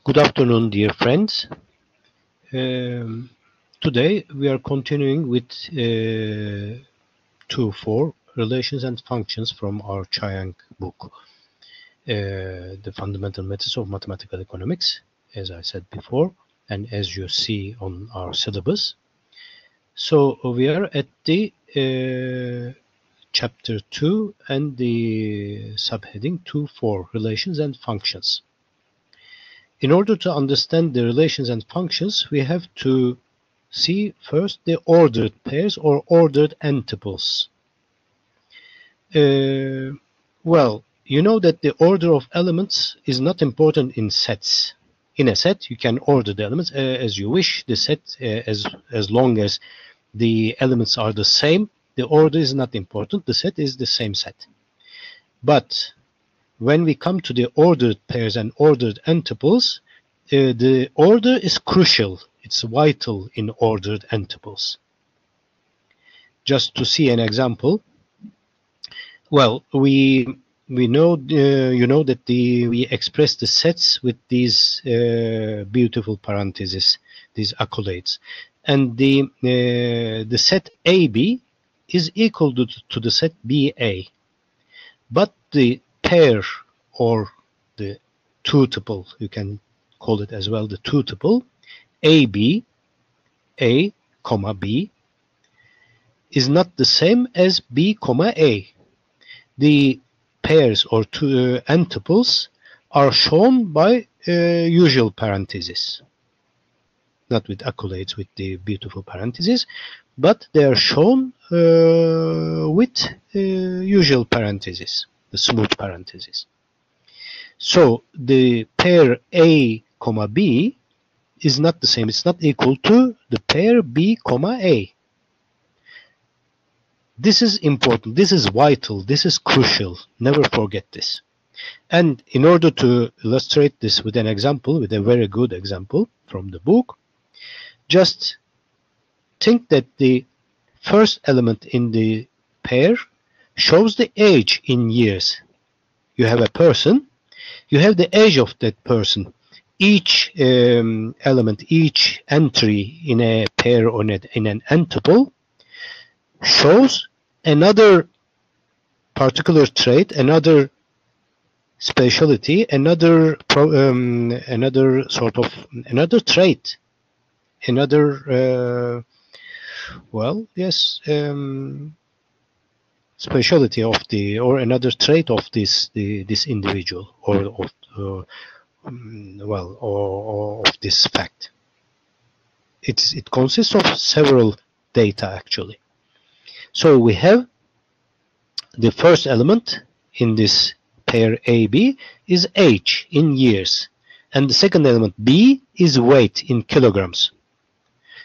Good afternoon, dear friends. Today we are continuing with 2.4 Relations and Functions from our Chiang book, The Fundamental Methods of Mathematical Economics, as I said before, and as you see on our syllabus. So we are at the chapter 2 and the subheading 2.4 Relations and Functions. In order to understand the relations and functions, we have to see first the ordered pairs or ordered n-tuples. Well, you know that the order of elements is not important in sets. In a set, you can order the elements as you wish. The set, as long as the elements are the same, the order is not important. The set is the same set. But when we come to the ordered pairs and ordered n-tuples, the order is crucial. It's vital in ordered n-tuples. Just to see an example, well, we know you know that we express the sets with these beautiful parentheses, these accolades, and the set AB is equal to the set BA, but the pair or the two-tuple, you can call it as well the two-tuple, AB, A, comma B, is not the same as B, comma A. The pairs or two n-tuples are shown by usual parentheses, not with accolades, with the beautiful parentheses, but they are shown with usual parentheses, the smooth parentheses. So the pair A, comma B is not the same. It's not equal to the pair B, comma A. This is important. This is vital. This is crucial. Never forget this. And in order to illustrate this with an example, with a very good example from the book, just think that the first element in the pair shows the age in years. You have a person, you have the age of that person. Each element, each entry in a pair or in an n-tuple shows another particular trait, another speciality, another trait, another specialty of the, or another trait of this individual, or of this fact. It consists of several data actually. So we have the first element in this pair AB is age in years, and the second element B is weight in kilograms.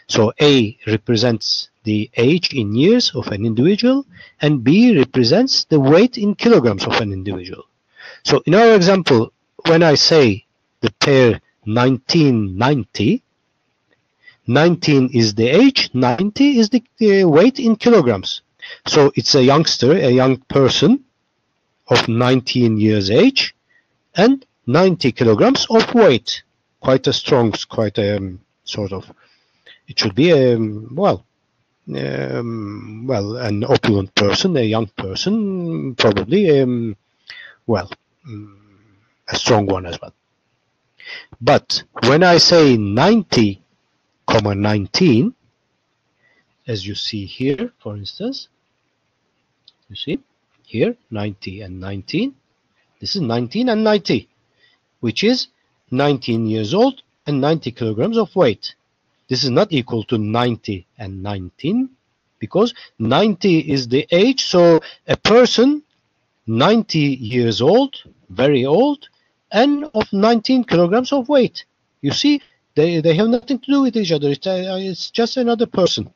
So A represents the age in years of an individual, and B represents the weight in kilograms of an individual. So in our example, when I say the pair 1990, 19 is the age, 90 is the weight in kilograms. So it's a youngster, a young person of 19 years age and 90 kilograms of weight. Quite a strong, quite a sort of, it should be a, an opulent person, a young person, probably, a strong one as well. But when I say 90, 19, as you see here, for instance, you see here 90 and 19, this is 19 and 90, which is 19 years old and 90 kilograms of weight. This is not equal to 90 and 19 because 90 is the age, so a person 90 years old, very old, and of 19 kilograms of weight. You see, they have nothing to do with each other. It's just another person.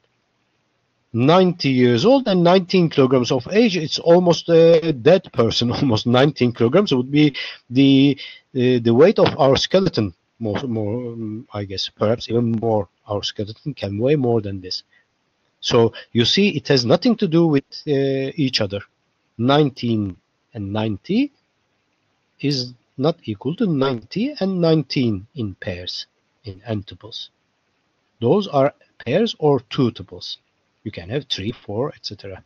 90 years old and 19 kilograms of age. It's almost a dead person. Almost 19 kilograms would be the weight of our skeleton. More, I guess, perhaps even more. Our skeleton can weigh more than this. So you see, it has nothing to do with each other. 19 and 90 is not equal to 90 and 19 in pairs, in n tuples. Those are pairs or two tuples. You can have 3, 4, etc.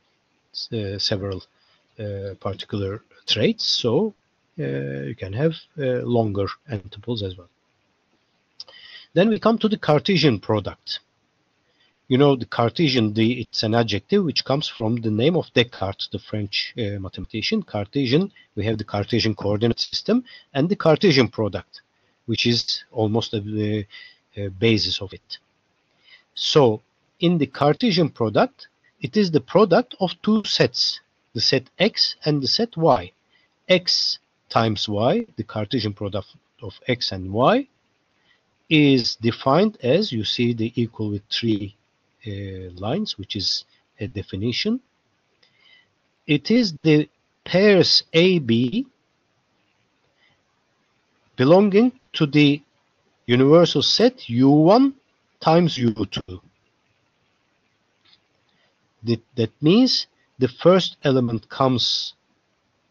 Several particular traits, so you can have longer n tuples as well. Then we come to the Cartesian product. You know, the Cartesian, it's an adjective which comes from the name of Descartes, the French mathematician. Cartesian, we have the Cartesian coordinate system and the Cartesian product, which is almost the basis of it. So, in the Cartesian product, it is the product of two sets, the set X and the set Y. X times Y, the Cartesian product of X and Y, is defined as, you see the equal with 3 lines, which is a definition. It is the pairs AB belonging to the universal set U1 times U2. That means the first element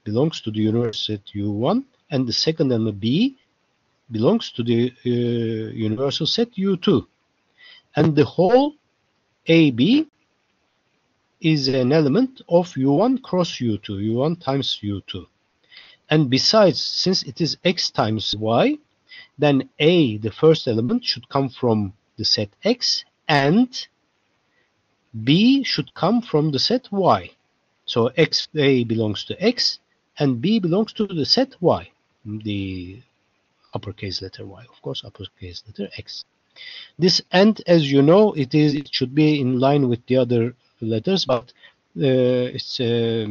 belongs to the universal set U1, and the second element B belongs to the universal set U2. And the whole AB is an element of U1 cross U2, U1 times U2. And besides, since it is X times Y, then A, the first element, should come from the set X, and B should come from the set Y. So A belongs to X, and B belongs to the set Y, the uppercase letter Y, of course, uppercase letter X. This and, as you know, it should be in line with the other letters, but it's a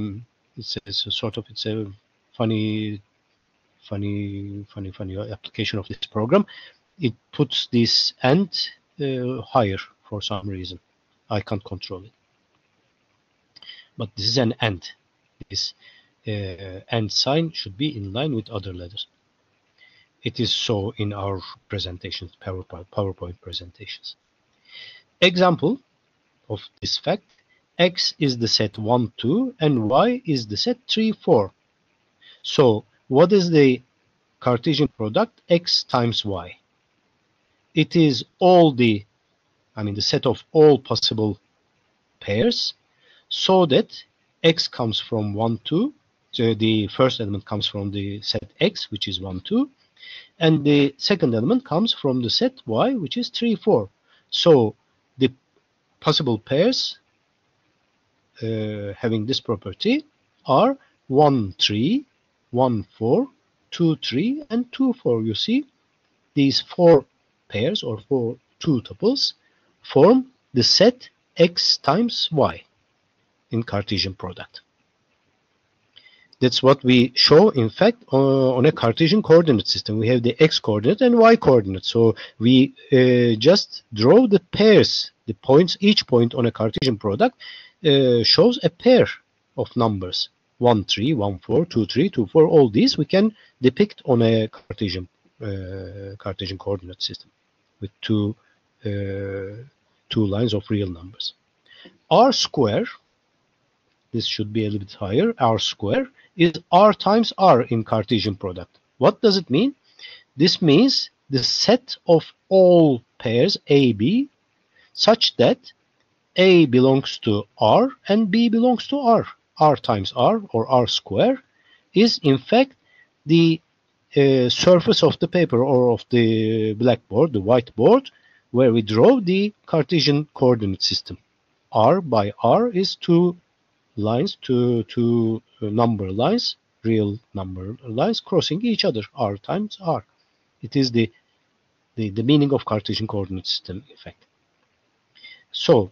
funny application of this program. It puts this and higher for some reason. I can't control it. But this is an and. This and sign should be in line with other letters. It is so in our presentations, PowerPoint presentations. Example of this fact: X is the set 1, 2, and Y is the set 3, 4. So what is the Cartesian product X times Y? It is the set of all possible pairs, so that X comes from 1, 2. So the first element comes from the set X, which is 1, 2. And the second element comes from the set Y, which is 3, 4. So the possible pairs having this property are 1, 3, 1, 4, 2, 3, and 2, 4. You see, these 4 pairs or 2 tuples form the set X times Y in Cartesian product. That's what we show, in fact, on a Cartesian coordinate system. We have the X coordinate and Y coordinate. So we just draw the pairs, the points. Each point on a Cartesian product shows a pair of numbers. 1, 3, 1, 4, 2, 3, 2, 4. All these we can depict on a Cartesian coordinate system with two lines of real numbers. R square, this should be a little bit higher, R square, is R times R in Cartesian product. What does it mean? This means the set of all pairs AB such that A belongs to R and B belongs to R. R times R, or R square, is in fact the surface of the paper or of the blackboard, the whiteboard, where we draw the Cartesian coordinate system. R by R is two lines, two number lines, real number lines crossing each other, R times R. It is the meaning of Cartesian coordinate system, in fact. So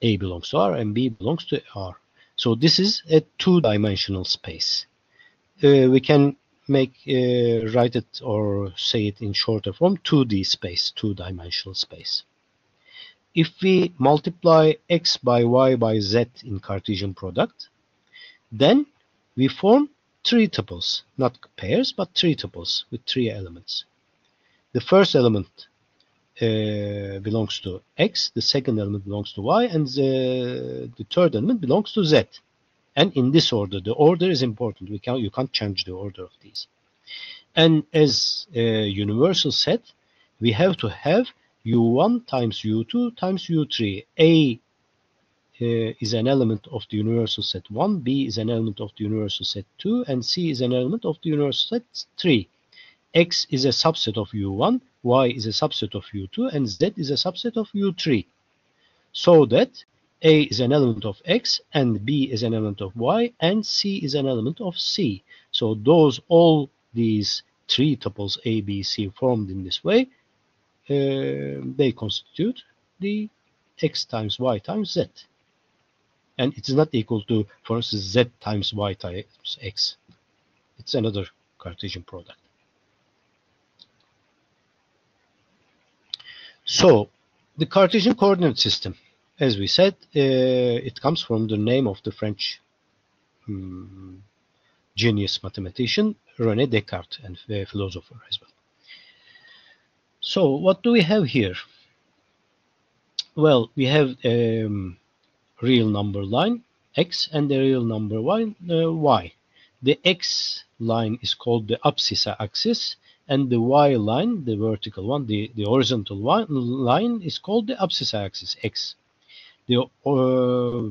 A belongs to R and B belongs to R. So this is a two-dimensional space. We can write it or say it in shorter form, 2D space, two-dimensional space. If we multiply X by Y by Z in Cartesian product, then we form 3 tuples, not pairs, but 3 tuples with 3 elements. The first element belongs to X, the second element belongs to Y, and the third element belongs to Z. And in this order, the order is important. You can't change the order of these. And as a universal set, we have to have U1 times U2 times U3. A is an element of the universal set 1, B is an element of the universal set 2, and C is an element of the universal set 3. X is a subset of U1, Y is a subset of U2, and Z is a subset of U3. So that A is an element of X, and B is an element of Y, and C is an element of C. So all these three tuples A, B, C formed in this way, they constitute the X times Y times Z. And it is not equal to, for instance, Z times Y times X. It's another Cartesian product. So the Cartesian coordinate system, as we said, it comes from the name of the French genius mathematician René Descartes, and a philosopher as well. So what do we have here? Well, we have real number line x and the real number y. The x line is called the abscissa axis, and the y line, the vertical one, the horizontal line is called the abscissa axis, x. The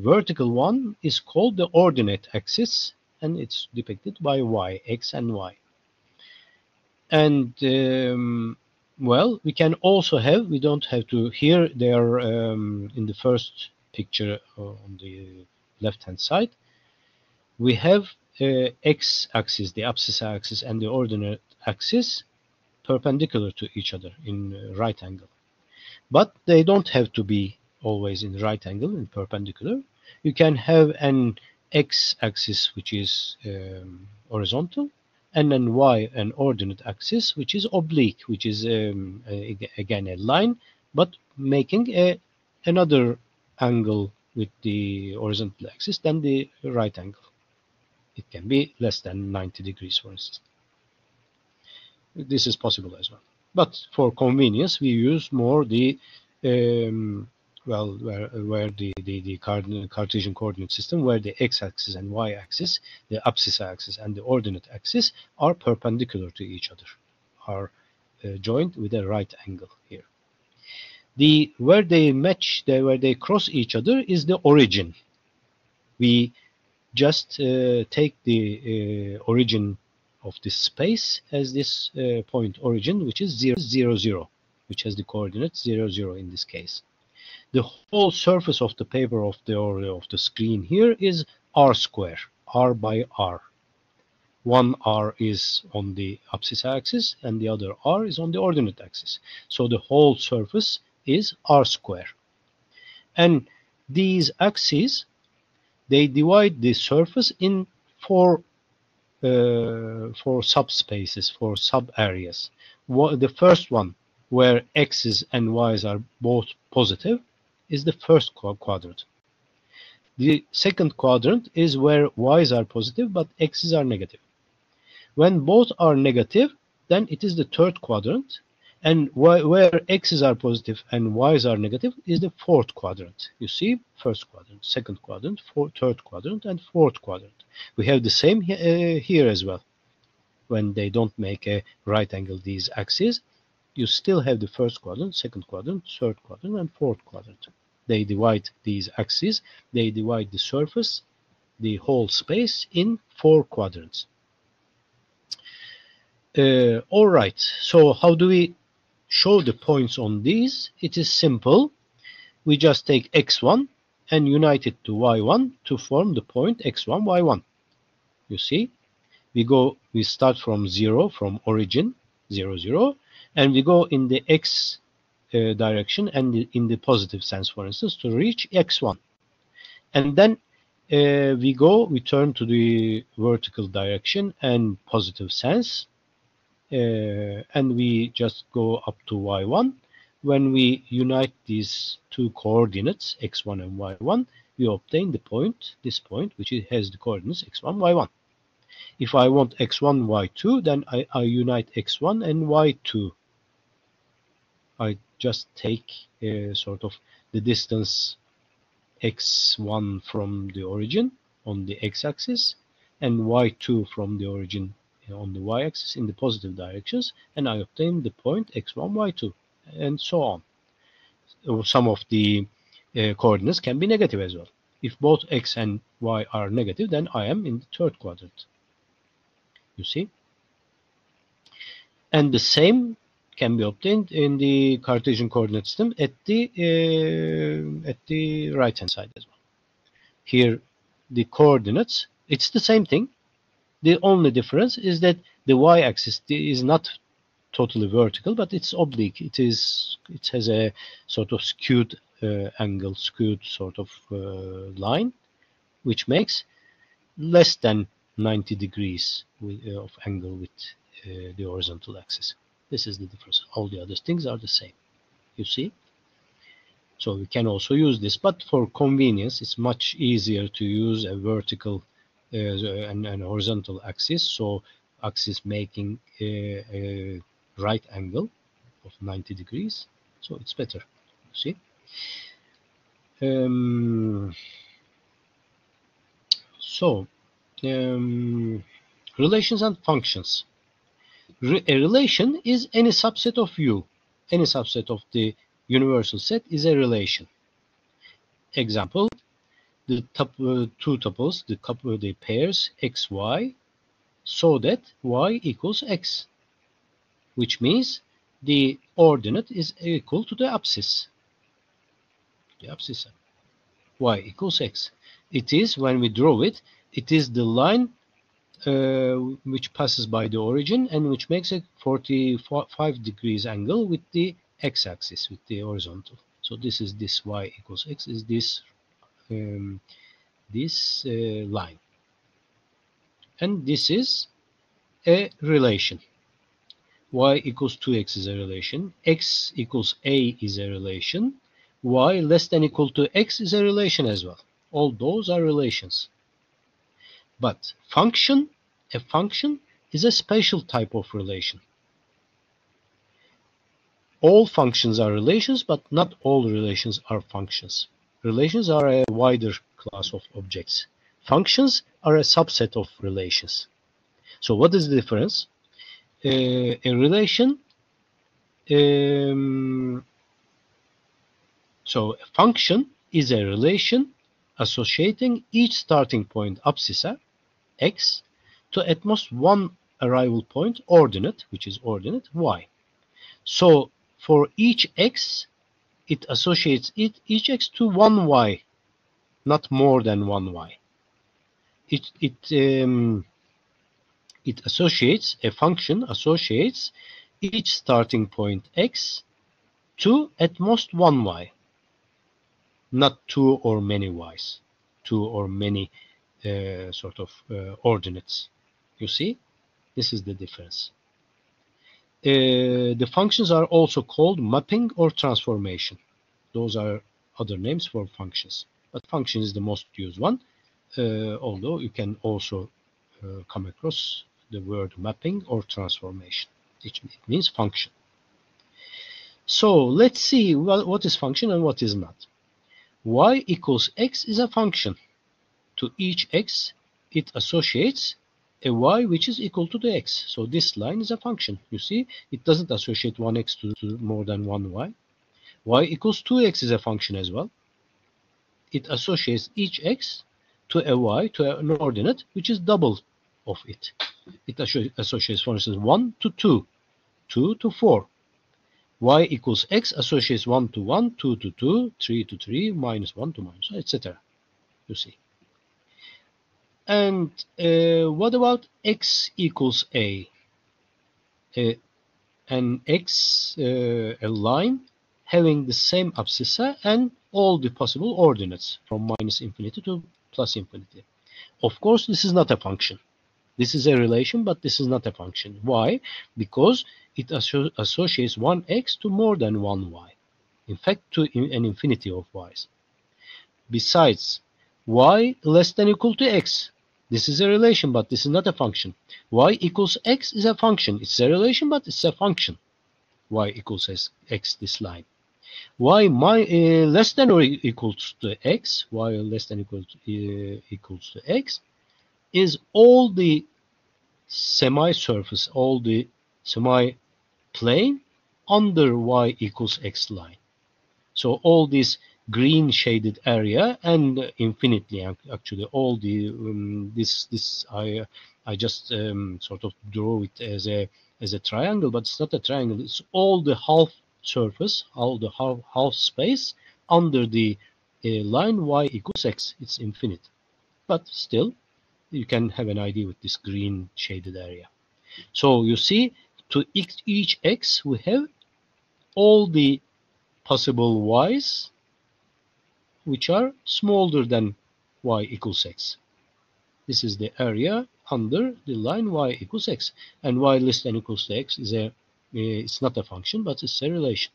vertical one is called the ordinate axis, and it's depicted by y, x and y. And well, we can also have, we don't have to, here they are in the first picture on the left hand side, we have x-axis, the abscissa axis, and the ordinate axis perpendicular to each other in right angle. But they don't have to be always in right angle and perpendicular. You can have an x-axis which is horizontal, and then y, an ordinate axis, which is oblique, which is again a line, but making another angle with the horizontal axis than the right angle. It can be less than 90 degrees, for instance. This is possible as well. But for convenience, we use more the where the Cartesian coordinate system, where the x-axis and y-axis, the abscissa axis and the ordinate axis are perpendicular to each other, are joined with a right angle here. Where they match, where they cross each other is the origin. We just take the origin of this space as this point origin, which is 0, 0, 0, which has the coordinates 0, 0 in this case. The whole surface of the paper of the screen here is r square, r by r. One r is on the abscissa axis and the other r is on the ordinate axis. So the whole surface is r square. And these axes, they divide the surface in four subspaces, four sub-areas. The first one, where x's and y's are both positive, is the first quadrant. The second quadrant is where y's are positive but x's are negative. When both are negative, then it is the third quadrant, and where x's are positive and y's are negative is the fourth quadrant. You see, first quadrant, second quadrant, third quadrant, and fourth quadrant. We have the same here as well. When they don't make a right angle, these axes, you still have the first quadrant, second quadrant, third quadrant, and fourth quadrant. They divide these axes, they divide the surface, the whole space, in four quadrants. All right, so how do we show the points on these? It is simple. We just take x1 and unite it to y1 to form the point x1, y1. You see, we start from 0, from origin, 0, 0, and we go in the x direction and in the positive sense, for instance, to reach x1. And then we turn to the vertical direction and positive sense, and we just go up to y1. When we unite these two coordinates, x1 and y1, we obtain the point, this point, which has the coordinates x1, y1. If I want x1, y2, then I unite x1 and y2. I just take sort of the distance x1 from the origin on the x-axis and y2 from the origin on the y-axis in the positive directions, and I obtain the point x1, y2, and so on. Some of the coordinates can be negative as well. If both x and y are negative, then I am in the third quadrant. You see? And the same can be obtained in the Cartesian coordinate system at the right-hand side as well. Here, the coordinates, it's the same thing. The only difference is that the y-axis is not totally vertical, but it's oblique. It has a sort of skewed angle, skewed sort of line, which makes less than 90 degrees of angle with the horizontal axis. This is the difference. All the other things are the same. You see? So we can also use this, but for convenience, it's much easier to use a vertical and horizontal axis. So axis making a right angle of 90 degrees. So it's better. See? Relations and functions. A relation is any subset of U. Any subset of the universal set is a relation. Example, the two tuples, the pairs x, y, so that y equals x, which means the ordinate is equal to the abscissa. Y equals x. It is, when we draw it, it is the line which passes by the origin and which makes a 45 degrees angle with the x-axis, with the horizontal. So this is this y equals x is this line, and this is a relation. Y equals 2x is a relation. X equals a is a relation. Y less than equal to x is a relation as well. All those are relations. But a function is a special type of relation. All functions are relations, but not all relations are functions. Relations are a wider class of objects. Functions are a subset of relations. So what is the difference? A relation, so a function is a relation associating each starting point abscissa, x, to at most one arrival point, ordinate, which is ordinate, y. So for each x, it associates each x to one y, not more than one y. A function associates each starting point x to at most one y, not two or many y's, two or many ordinates. You see, this is the difference. The functions are also called mapping or transformation. Those are other names for functions, but function is the most used one, although you can also come across the word mapping or transformation. It means function. So let's see what is function and what is not. Y equals x is a function. To each x, it associates a y which is equal to the x. So this line is a function. You see, it doesn't associate one x to more than one y. Y equals 2x is a function as well. It associates each x to a y, to an ordinate, which is double of it. It associates, for instance, 1 to 2, 2 to 4. Y equals x associates 1 to 1, 2 to 2, 3 to 3, minus 1 to minus 1, etc. You see. And what about x equals a? An x, a line having the same abscissa and all the possible ordinates from minus infinity to plus infinity. Of course, this is not a function. This is a relation, but this is not a function. Why? Because it associates one x to more than one y. In fact, to an infinity of y's. Besides, y less than equal to x. This is a relation, but this is not a function. Y equals x is a function. It's a relation, but it's a function. Y equals x, this line. Y less than or equals to x, y less than equals to x, is all the semi-surface, all the semi-plane under y equals x line. So all this green shaded area and infinitely, actually all the this I just sort of draw it as a triangle, but it's not a triangle. It's all the half surface, all the half space under the line y equals x. It's infinite, but still you can have an idea with this green shaded area. So you see, to each x we have all the possible y's which are smaller than y equals x. This is the area under the line y equals x, and y less than equals to x is it's not a function, but it's a relation.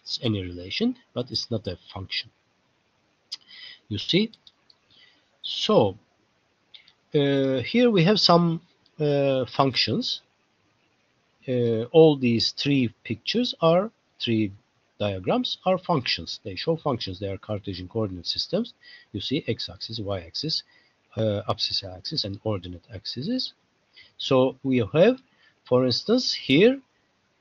It's any relation, but it's not a function. You see? So here we have some functions. All these three diagrams are functions. They show functions. They are Cartesian coordinate systems. You see x-axis, y-axis, abscissa axis, and ordinate axes. So we have, for instance, here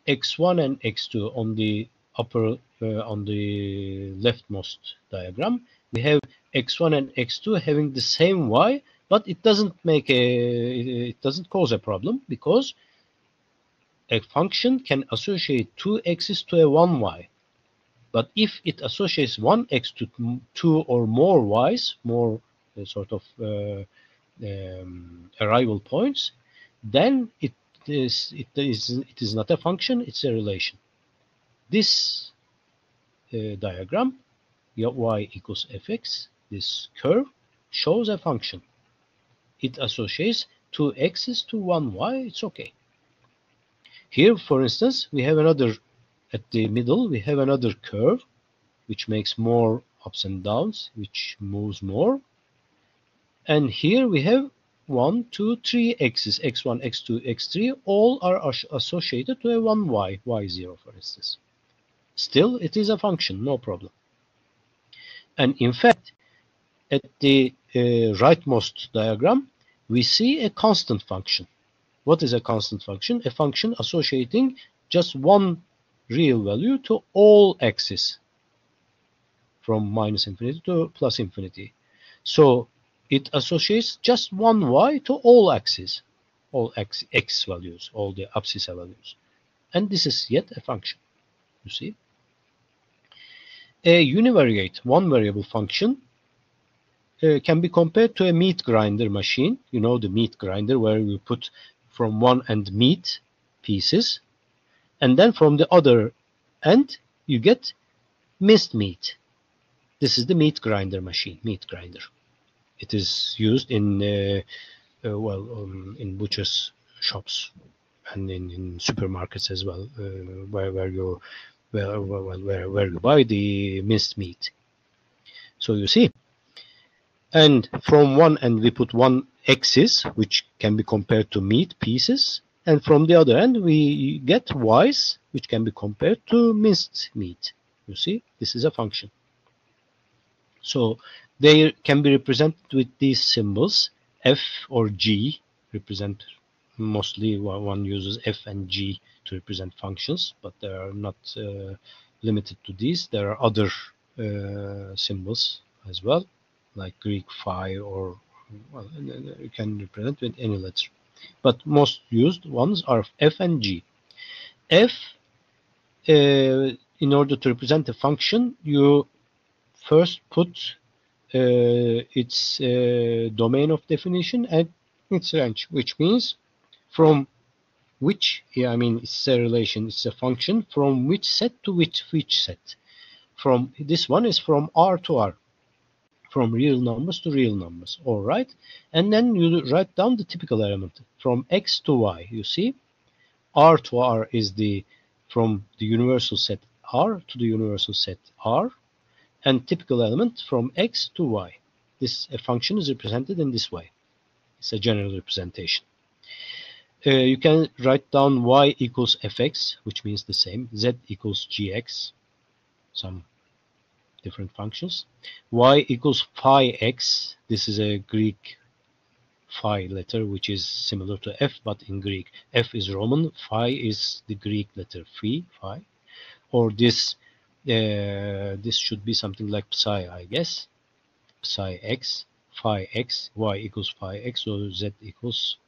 x1 and x2 on the on the leftmost diagram. We have x1 and x2 having the same y, but it doesn't cause a problem, because a function can associate two x's to a one y. But if it associates one x to two or more y's, more sort of arrival points, then it is not a function, it's a relation. This diagram, y equals fx, this curve shows a function. It associates two x's to one y, it's okay. Here, for instance, we have another, at the middle, we have another curve which makes more ups and downs, which moves more. And here we have 1, 2, 3 x's, x1, x2, x3, all are associated to a 1y, y0, for instance. Still, it is a function, no problem. And in fact, at the rightmost diagram, we see a constant function. What is a constant function? A function associating just one real value to all x's, from minus infinity to plus infinity. So it associates just one y to all axes, all x values, all the abscissa values. And this is yet a function, you see. A univariate, one variable function, can be compared to a meat grinder machine. You know, the meat grinder, where we put from one end meat pieces, and then from the other end you get minced meat. This is the meat grinder machine, meat grinder. It is used in in butchers' shops and in supermarkets as well, where you buy the minced meat. So you see, and from one end we put one x's, which can be compared to meat pieces, and from the other end we get y's, which can be compared to minced meat. You see, this is a function. So they can be represented with these symbols. F or G represent, mostly one uses F and G to represent functions, but they are not limited to these. There are other symbols as well, like Greek phi, or well, you can represent with any letter. But most used ones are F and G. F, in order to represent a function, you first put its domain of definition and its range, which means from which, it's a relation, it's a function from which set to which set. From this one is from R to R, from real numbers to real numbers, all right? And then you write down the typical element from X to Y. You see, R to R is from the universal set R to the universal set R, and typical element from X to Y. This function is represented in this way. It's a general representation. You can write down y equals fx, which means the same, z equals gx, some different functions, y equals phi x, this is a Greek phi letter, which is similar to F but in Greek. F is Roman, phi is the Greek letter phi. Or this should be something like psi, I guess. Psi x, phi x, y equals phi x, so z equals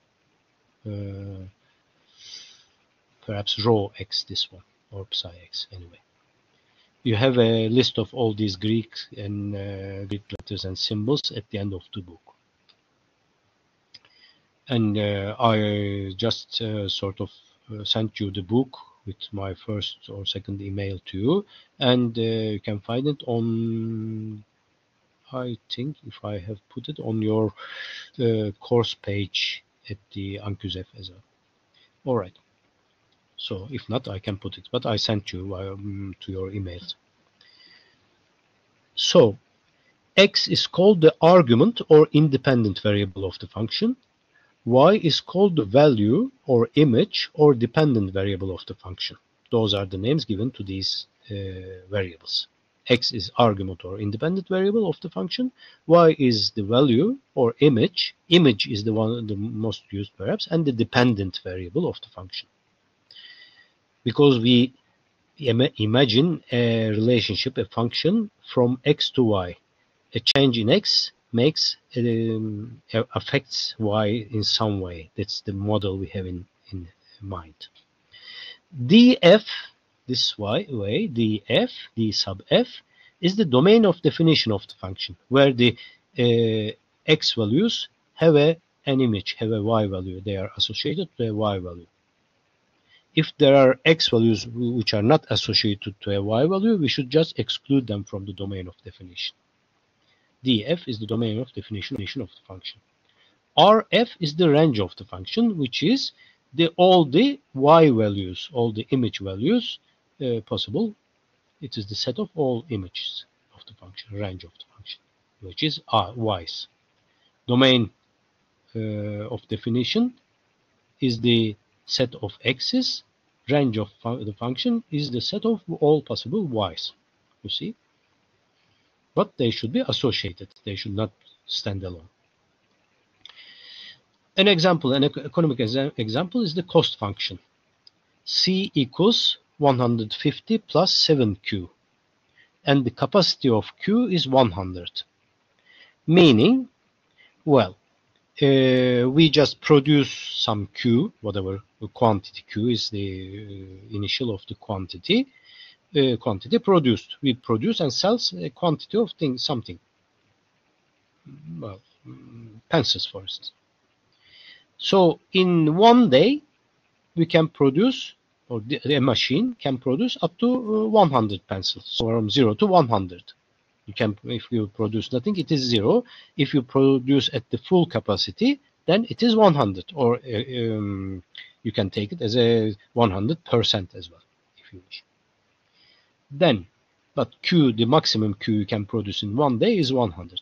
perhaps rho x, this one, or psi x, anyway. You have a list of all these Greek and Greek letters and symbols at the end of the book. And I just sort of sent you the book with my first or second email to you, and you can find it on, I think, if I have put it on your course page at the Anküzef as well. All right. So if not, I can put it, but I sent you to your emails. So x is called the argument or independent variable of the function. Y is called the value or image or dependent variable of the function. Those are the names given to these variables. X is argument or independent variable of the function. Y is the value or image. Image is the most used perhaps, and the dependent variable of the function. Because we imagine a relationship, a function from x to y. A change in x makes affects y in some way. That's the model we have in mind. df, this way, df, d sub f, is the domain of definition of the function, where the x values have an image, have a y value. They are associated to a y value. If there are x values which are not associated to a y value, we should just exclude them from the domain of definition. df is the domain of definition of the function. Rf is the range of the function, which is all the y values, all the image values possible. It is the set of all images of the function, range of the function, which is y's. Domain of definition is the set of x's. Range of the function is the set of all possible y's. You see? But they should be associated. They should not stand alone. An example, an economic example is the cost function. C equals 150 plus 7Q. And the capacity of Q is 100. Meaning, well, we just produce some Q, whatever quantity Q is the initial of the quantity produced. We produce and sells a quantity of something. Well, pencils, for instance. So in one day, we can produce, or a machine can produce up to 100 pencils, so from 0 to 100. You can, if you produce nothing, it is 0. If you produce at the full capacity, then it is 100, or you can take it as a 100% as well, if you wish. Then, but Q, the maximum Q you can produce in one day is 100.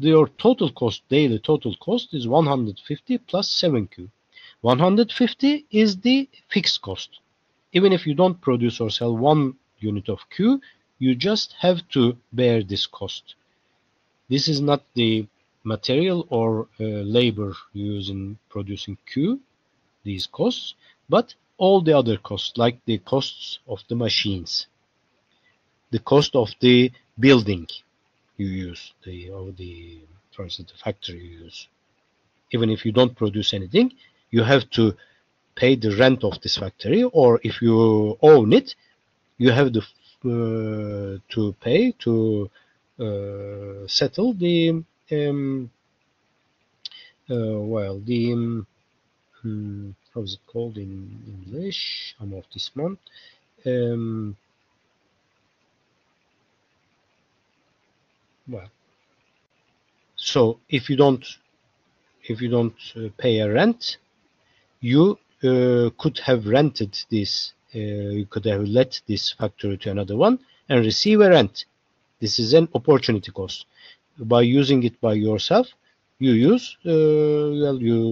Your total cost, daily total cost, is 150 plus 7Q. 150 is the fixed cost. Even if you don't produce or sell 1 unit of Q, you just have to bear this cost. This is not the material or labor used in producing Q, these costs, but all the other costs, like the costs of the machines, the cost of the building you use, for instance, the factory you use. Even if you don't produce anything, you have to pay the rent of this factory, or if you own it, you have to pay to settle the how is it called in English? I'm off this month. So if you don't pay a rent, you could have rented this. You could have let this factory to another one and receive a rent. This is an opportunity cost. By using it by yourself, you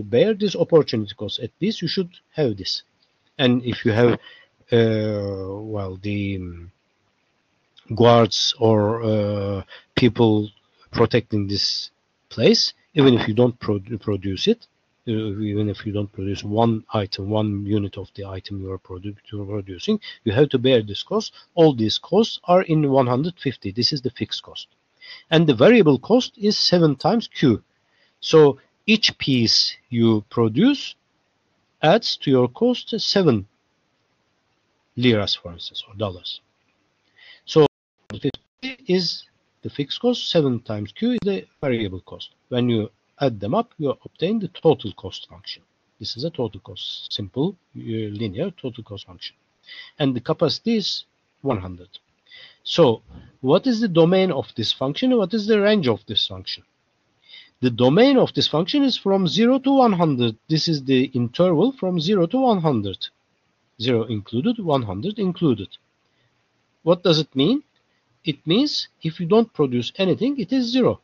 bear this opportunity cost. At least you should have this. And if you have the guards or people protecting this place, even if you don't produce it, even if you don't produce one item, one unit of the item you are producing, you have to bear this cost. All these costs are in 150. This is the fixed cost. And the variable cost is 7 times Q. So each piece you produce adds to your cost 7 liras, for instance, or dollars. So 50 is the fixed cost, 7 times Q is the variable cost. When you add them up, you obtain the total cost function. This is a total cost, simple, linear total cost function. And the capacity is 100. So what is the domain of this function? What is the range of this function? The domain of this function is from 0 to 100. This is the interval from 0 to 100. 0 included, 100 included. What does it mean? It means if you don't produce anything, it is 0.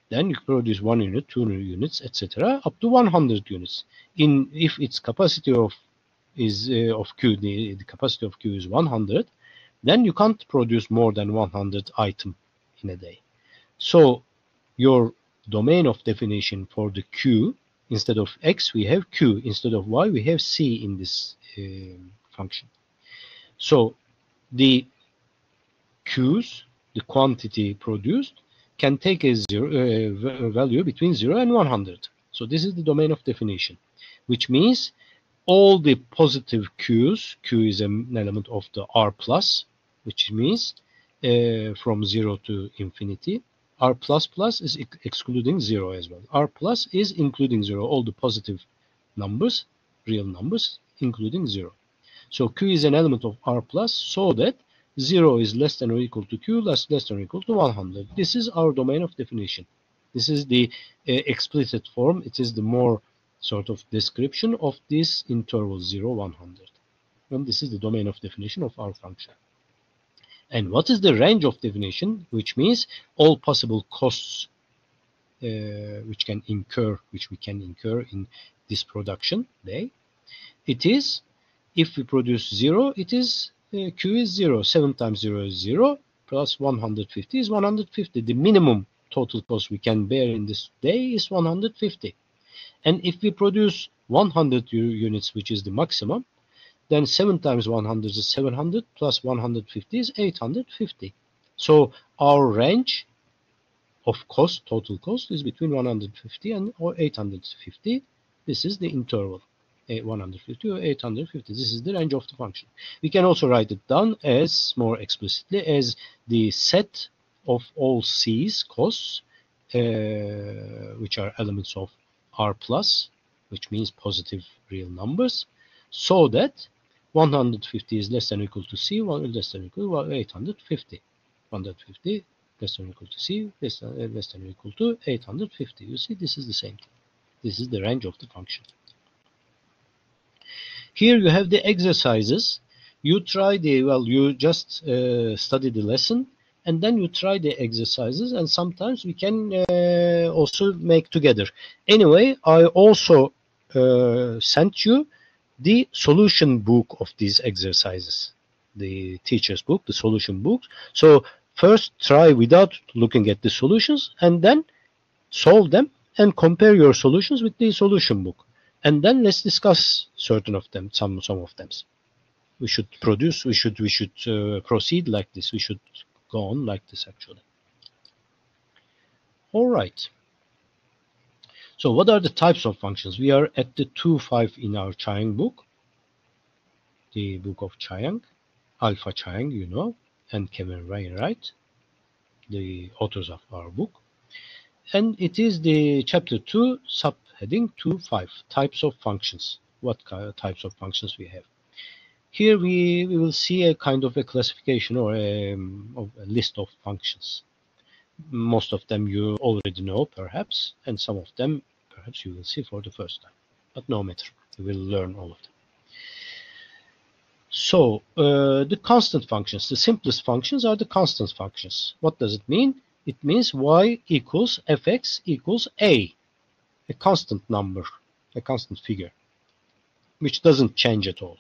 Then you produce 1 unit, 2 units, etc., up to 100 units. If its capacity of Q, the capacity of Q is 100, then you can't produce more than 100 items in a day. So your domain of definition for the Q, instead of X, we have Q. Instead of Y, we have C in this function. So the Q's, the quantity produced, can take a value between 0 and 100. So this is the domain of definition, which means all the positive Q's, Q is an element of the R plus, which means from 0 to infinity. R plus plus is excluding 0 as well. R plus is including 0, all the positive numbers, real numbers, including 0. So Q is an element of R plus, so that 0 is less than or equal to Q, less than or equal to 100. This is our domain of definition. This is the explicit form. It is the more sort of description of this interval 0, 100. And this is the domain of definition of our function. And what is the range of definition? Which means all possible costs which we can incur in this production day. It is, if we produce 0, it is Q is 0. 7 times 0 is 0, plus 150 is 150. The minimum total cost we can bear in this day is 150. And if we produce 100 units, which is the maximum, then 7 times 100 is 700, plus 150 is 850. So our range of cost, total cost, is between 150 and or 850. This is the interval. 150 or 850. This is the range of the function. We can also write it down as more explicitly as the set of all C's costs, which are elements of R plus, which means positive real numbers, so that 150 is less than or equal to C, less than or equal to 850. 150 less than or equal to C, less than or equal to 850. You see, this is the same thing. This is the range of the function. Here you have the exercises. You try you just study the lesson, and then you try the exercises, and sometimes we can also make together. Anyway, I also sent you the solution book of these exercises, the teacher's book, the solution book. So first try without looking at the solutions, and then solve them and compare your solutions with the solution book. And then let's discuss certain of them, some of them. We should proceed like this. We should go on like this, actually. All right. So what are the types of functions? We are at the 2.5 in our Chiang book, the book of Chiang, Alpha Chiang, you know, and Kevin Wainwright, the authors of our book. And it is the chapter 2, subheading 2.5, types of functions. What types of functions we have? Here we will see a kind of a classification or a list of functions. Most of them you already know, perhaps, and some of them perhaps you will see for the first time. But no matter, you will learn all of them. So the constant functions, the simplest functions are the constant functions. What does it mean? It means y equals fx equals a constant number, a constant figure, which doesn't change at all.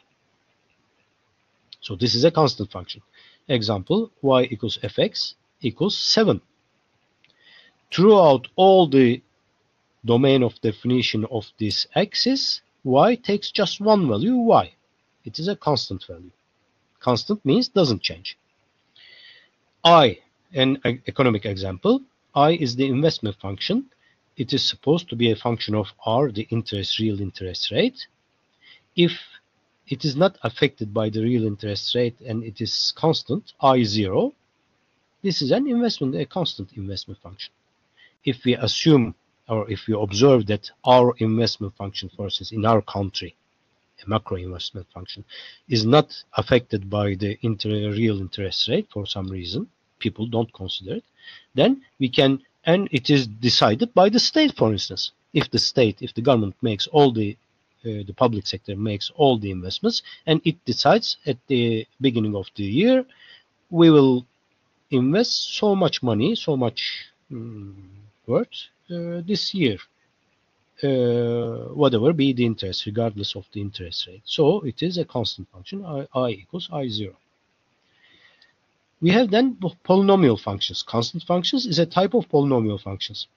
So this is a constant function. Example, y equals fx equals 7. Throughout all the domain of definition of this axis, y takes just one value, y. It is a constant value. Constant means doesn't change. I, an economic example, I is the investment function. It is supposed to be a function of R, the real interest rate. If it is not affected by the real interest rate and it is constant, I0, this is a constant investment function. If we assume or if we observe that our investment function, for instance, in our country, a macro investment function, is not affected by the real interest rate for some reason, people don't consider it, then we can, and it is decided by the state, for instance. If the government makes all the public sector makes all the investments, and it decides at the beginning of the year, we will invest so much money, so much worth this year, whatever be the interest, regardless of the interest rate. So it is a constant function, I equals I0. We have then polynomial functions. Constant functions is a type of polynomial functions.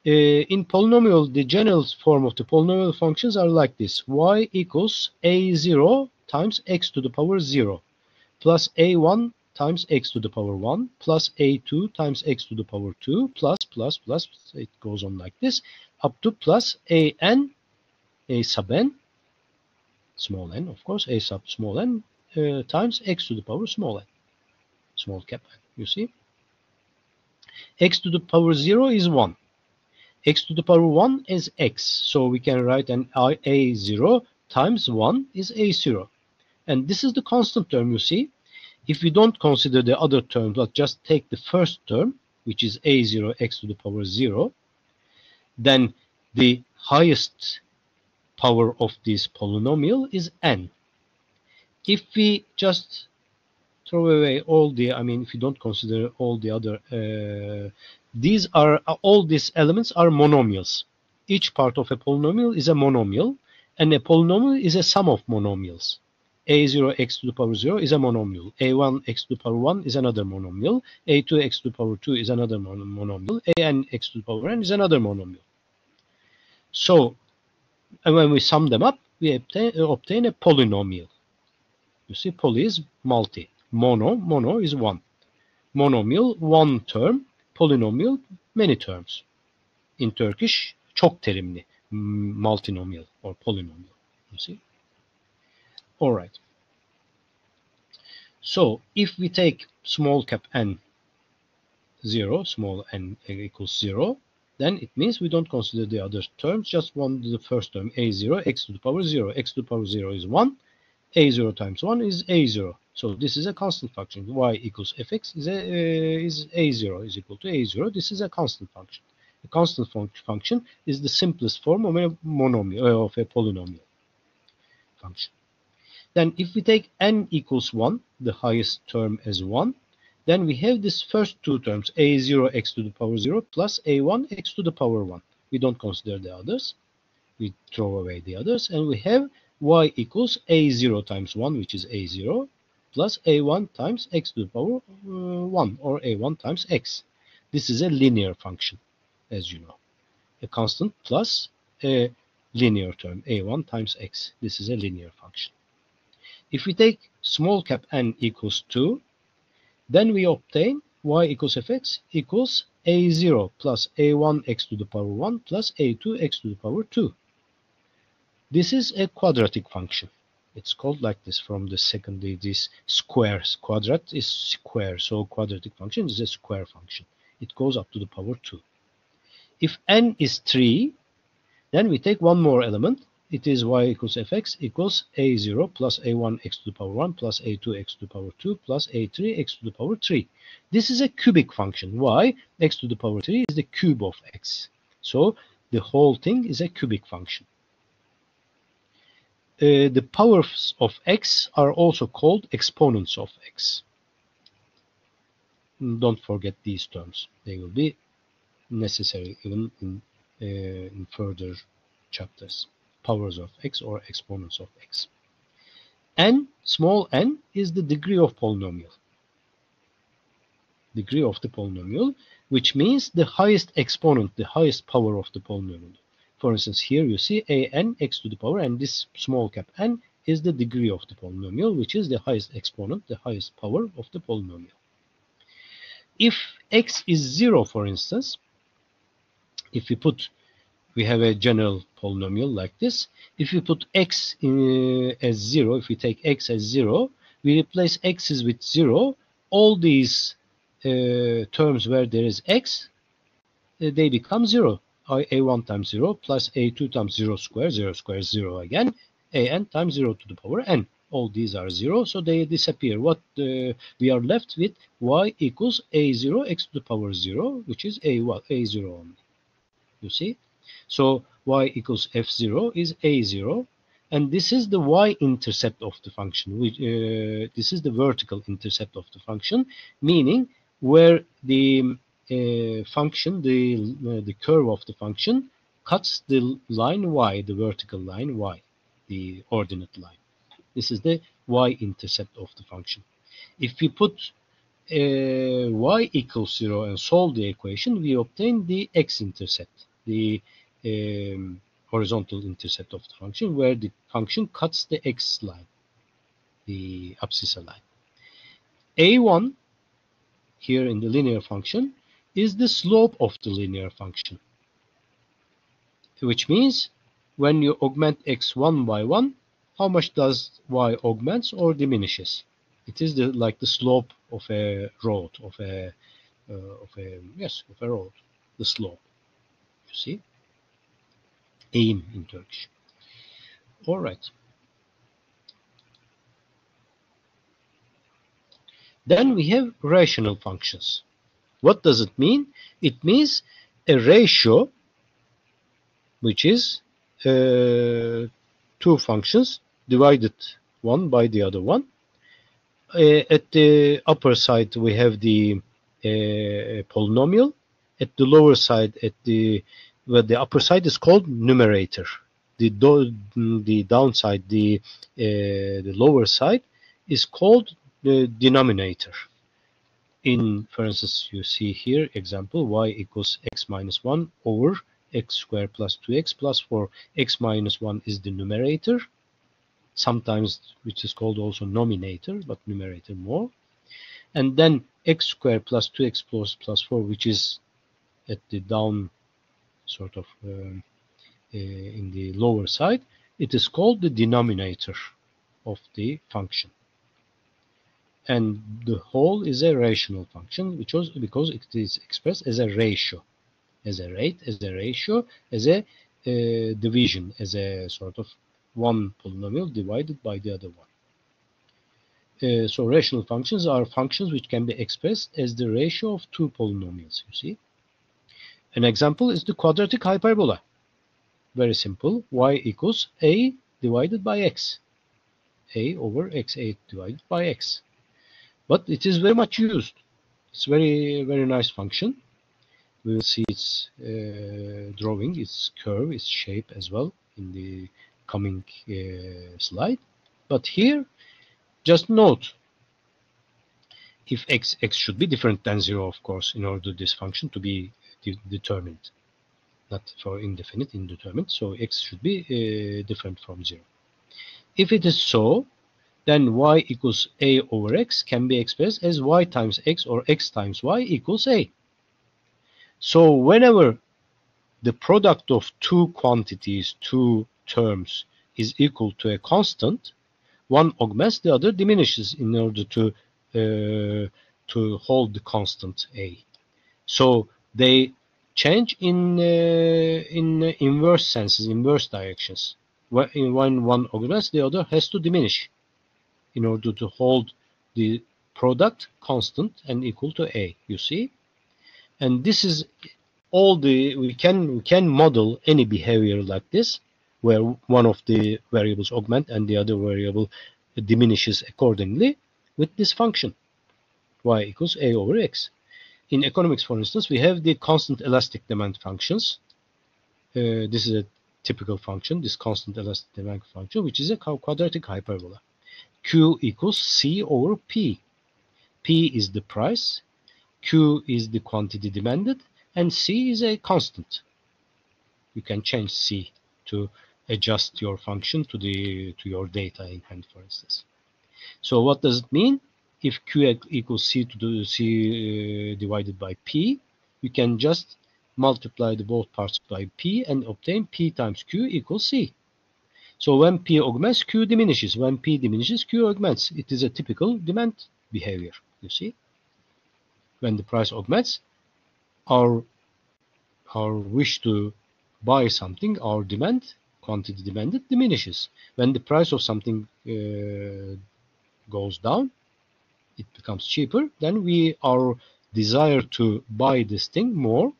In polynomial, the general form of the polynomial functions are like this. Y equals a0 times x to the power 0 plus a1 times x to the power 1 plus a2 times x to the power 2 plus, it goes on like this, up to plus a sub n, small n, of course, a sub small n, times x to the power small n, small cap n, you see. X to the power 0 is 1. X to the power 1 is x, so we can write an a0 times 1 is a0. And this is the constant term, you see. If we don't consider the other terms, but just take the first term, which is a0 x to the power 0, then the highest power of this polynomial is n. If we just throw away all the, if you don't consider all the other, all these elements are monomials. Each part of a polynomial is a monomial, and a polynomial is a sum of monomials. a0 x to the power 0 is a monomial. a1 x to the power 1 is another monomial. a2 x to the power 2 is another monomial. an x to the power n is another monomial. So, and when we sum them up, we obtain a polynomial. You see, poly is multi. Mono is one. Monomial, one term. Polynomial, many terms. In Turkish, çok terimli. Multinomial or polynomial. You see? All right. So, if we take small cap n 0, small n equals 0, then it means we don't consider the other terms, just the first term, a0, x to the power 0. X to the power 0 is 1. a0 times 1 is a0. So this is a constant function. Y equals fx is a0 is equal to a0. This is a constant function. A constant function is the simplest form of a monomial, of a polynomial function. Then if we take n equals 1, the highest term as 1, then we have this first two terms, a0 x to the power 0 plus a1 x to the power 1. We don't consider the others. We throw away the others, and we have y equals a0 times 1, which is a0, plus a1 times x to the power 1, or a1 times x. This is a linear function, as you know. A constant plus a linear term, a1 times x. This is a linear function. If we take small cap n equals 2, then we obtain y equals fx equals a0 plus a1 x to the power 1 plus a2 x to the power 2. This is a quadratic function. It's called like this from the secondary, this squares. Quadrat is square, so quadratic function is a square function. It goes up to the power 2. If n is 3, then we take one more element. It is y equals fx equals a0 plus a1 x to the power 1 plus a2 x to the power 2 plus a3 x to the power 3. This is a cubic function. Y, x to the power 3 is the cube of x. So the whole thing is a cubic function. The powers of x are also called exponents of x. Don't forget these terms. They will be necessary even in further chapters. Powers of x or exponents of x. N, small n, is the degree of polynomial. Degree of the polynomial. which means the highest exponent, the highest power of the polynomial. For instance, here you see an x to the power, and this small cap n is the degree of the polynomial, which is the highest exponent, the highest power of the polynomial. If x is 0, for instance, if we have a general polynomial like this. If we put x as 0, if we take x as 0, we replace x's with 0. All these terms where there is x, they become 0. a1 times 0 plus a2 times 0 square, 0 square is 0 again, an times 0 to the power n. All these are 0, so they disappear. What we are left with, y equals a0 x to the power 0, which is a0 only. You see? So y equals f0 is a0, and this is the y-intercept of the function. This is the vertical intercept of the function, meaning where the function, the curve of the function cuts the line y, the vertical line y, the ordinate line. This is the y-intercept of the function. If we put y equals 0 and solve the equation, we obtain the x-intercept, the horizontal intercept of the function, where the function cuts the x line, the abscissa line. a1 here in the linear function is the slope of the linear function, which means when you augment x 1 by 1, how much does y augments or diminishes? It is like the slope of a road, of a road, the slope. You see, eğim in Turkish. All right. Then we have rational functions. What does it mean? It means a ratio, which is two functions divided one by the other one. At the upper side, we have the polynomial. At the lower side, the upper side is called numerator. The downside, the lower side, is called the denominator. For instance, you see here example y equals x minus 1 over x squared plus 2x plus 4. X minus 1 is the numerator, sometimes which is called also nominator, but numerator more. And then x squared plus 2x plus 4, which is at the down sort of in the lower side, it is called the denominator of the function. And the whole is a rational function, because it is expressed as a ratio, as a rate, as a ratio, as a division, as a sort of one polynomial divided by the other one. So rational functions are functions which can be expressed as the ratio of two polynomials, you see. An example is the quadratic hyperbola. Very simple. Y equals a divided by x. A over x, a divided by x. But it is very much used. It's very, very nice function. We will see its drawing, its curve, its shape as well in the coming slide. But here, just note, if x should be different than 0, of course, in order this function to be determined. Not for indefinite, indeterminate. So x should be different from 0. If it is so, then y equals a over x can be expressed as y times x or x times y equals a. So whenever the product of two quantities, two terms, is equal to a constant, one augments, the other diminishes in order to hold the constant a. So they change in inverse senses, inverse directions. When one augments, the other has to diminish in order to hold the product constant and equal to a, you see. And this is all we can model any behavior like this, where one of the variables augment and the other variable diminishes accordingly with this function, y equals a over x. In economics, for instance, we have the constant elastic demand functions. This is a typical function, this constant elastic demand function, which is a quadratic hyperbola. Q equals C over P. P is the price, Q is the quantity demanded, and C is a constant. You can change C to adjust your function to your data in hand, for instance. So what does it mean? If Q equals C to the C divided by P, you can just multiply the both parts by P and obtain P times Q equals C. So when P augments, Q diminishes. When P diminishes, Q augments. It is a typical demand behavior, you see. When the price augments, our wish to buy something, our demand, quantity demanded, diminishes. When the price of something goes down, it becomes cheaper, then our desire to buy this thing more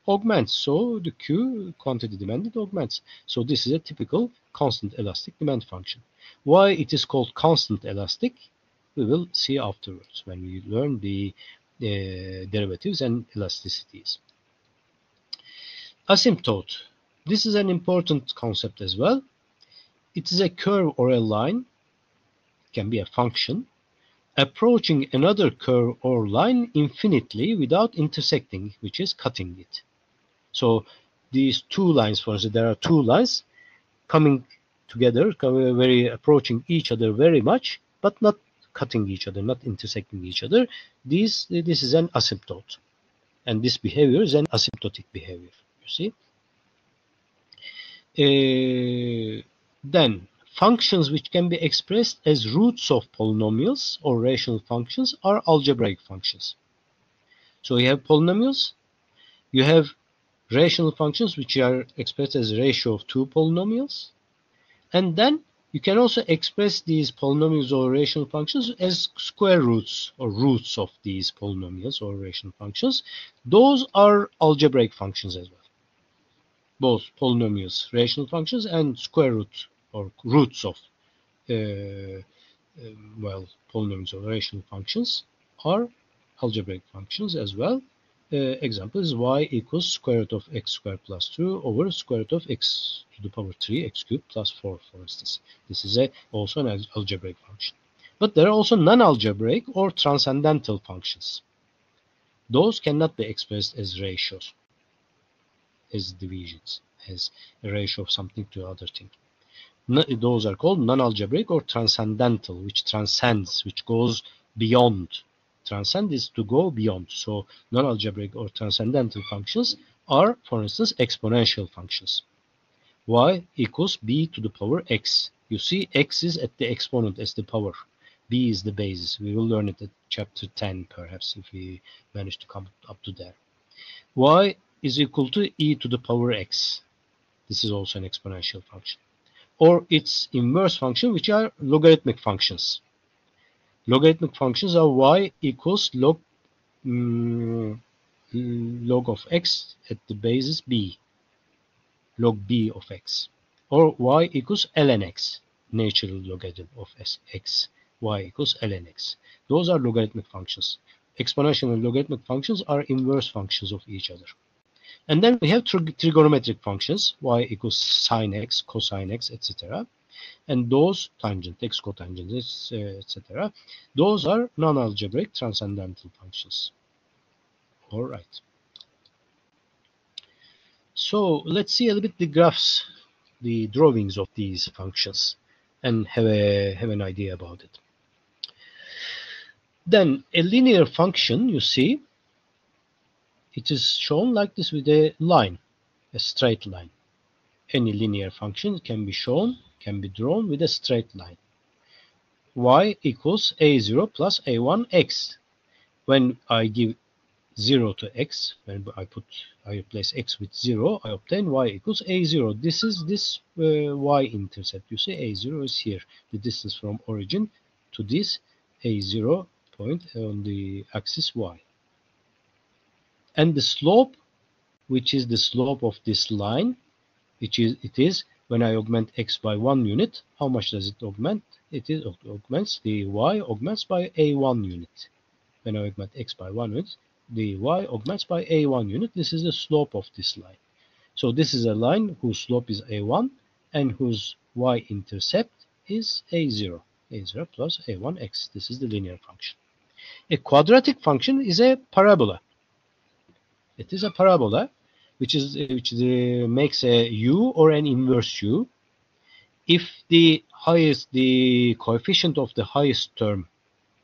augments. So the Q, quantity demanded, augments. So this is a typical constant elastic demand function. Why it is called constant elastic, we will see afterwards when we learn the derivatives and elasticities. Asymptote. This is an important concept as well. It is a curve or a line, it can be a function, approaching another curve or line infinitely without intersecting, which is cutting it. So these two lines, for instance, there are two lines coming together, approaching each other very much, but not cutting each other, not intersecting each other. This is an asymptote. And this behavior is an asymptotic behavior, you see. Then functions which can be expressed as roots of polynomials or rational functions are algebraic functions. So you have polynomials, you have rational functions which are expressed as a ratio of two polynomials, and then you can also express these polynomials or rational functions as square roots or roots of these polynomials or rational functions. Those are algebraic functions as well. Both polynomials, rational functions, and square root or roots of polynomials or rational functions are algebraic functions as well. Example is y equals square root of x squared plus 2 over square root of x to the power 3 x cubed plus 4, for instance. This is also an algebraic function. But there are also non-algebraic or transcendental functions. Those cannot be expressed as ratios, as divisions, as a ratio of something to other thing. Those are called non-algebraic or transcendental, which transcends, which goes beyond. Transcend is to go beyond. So non-algebraic or transcendental functions are, for instance, exponential functions. Y equals b to the power x. You see, x is at the exponent as the power. B is the basis. We will learn it at chapter 10, perhaps, if we manage to come up to there. Y is equal to e to the power x. This is also an exponential function. Or its inverse function, which are logarithmic functions. Logarithmic functions are y equals log of x at the basis b, log b of x, or y equals ln x, natural logarithm of x, y equals ln x. Those are logarithmic functions. Exponential and logarithmic functions are inverse functions of each other. And then we have trigonometric functions, y equals sine x, cosine x, etc. And those, tangent x, cotangent x, etc. Those are non-algebraic transcendental functions. All right. So let's see a little bit the graphs, the drawings of these functions, and have an idea about it. Then a linear function, you see, it is shown like this with a line, a straight line. Any linear function can be shown, can be drawn with a straight line. Y equals a0 plus a1 x. When I give 0 to x, when I replace x with 0, I obtain y equals a0. This is this y-intercept. You see a0 is here, the distance from origin to this a0 point on the axis y. And the slope, which is the slope of this line, it is when I augment x by 1 unit, how much does it augment? It augments, the y augments by a1 unit. When I augment x by 1 unit, the y augments by a1 unit. This is the slope of this line. So this is a line whose slope is a1 and whose y-intercept is a0. a0 plus a1x. This is the linear function. A quadratic function is a parabola. It is a parabola which makes a u or an inverse u. If the coefficient of the highest term,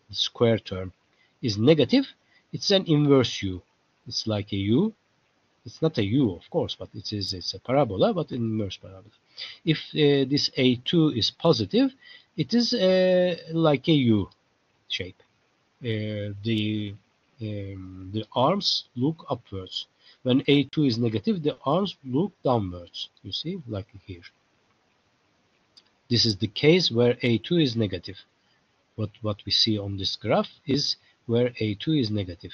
the square term, is negative, it's an inverse u. It's like a u. It's not a u, of course, but it's a parabola, but an inverse parabola. If this a2 is positive, it is like a u shape. The arms look upwards. When a2 is negative, the arms look downwards. You see, like here. This is the case where a2 is negative. What we see on this graph is where a2 is negative.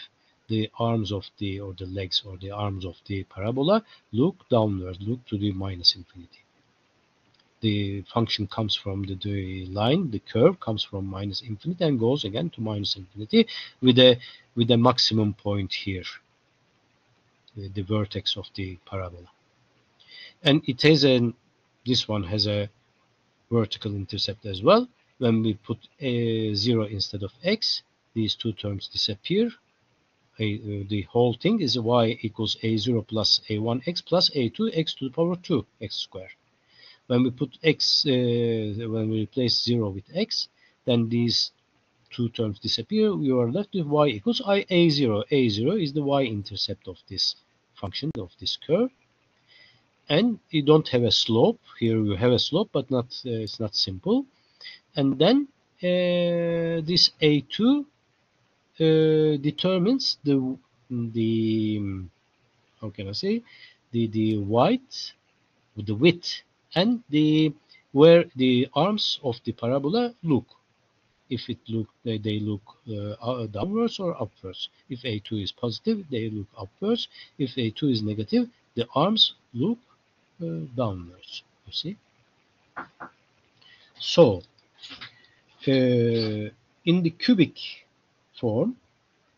The arms of the legs or the arms of the parabola look downwards, look to the minus infinity. The function comes from the line, the curve comes from minus infinity and goes again to minus infinity with a maximum point here, the vertex of the parabola. And it has this one has a vertical intercept as well. When we put a 0 instead of x, these two terms disappear. The whole thing is y equals a0 plus a1x plus a2 x to the power 2 x squared. When we put x, when we replace 0 with x, then these two terms disappear. We are left with y equals a0. a0 is the y-intercept of this function, of this curve. And you don't have a slope. Here you have a slope, but not it's not simple. And then this a2 determines the how can I say the width and where the arms of the parabola look. If they look downwards or upwards. If a2 is positive, they look upwards. If a2 is negative, the arms look downwards. You see. So in the cubic form,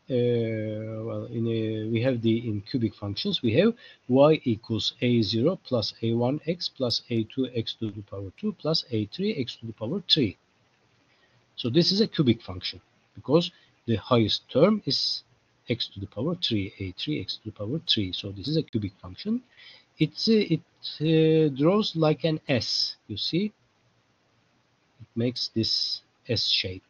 we have in cubic functions, we have y equals a0 plus a1x plus a2x to the power 2 plus a3x to the power 3. So this is a cubic function because the highest term is x to the power 3, a3x to the power 3. So this is a cubic function. It draws like an S, you see. It makes this S shape.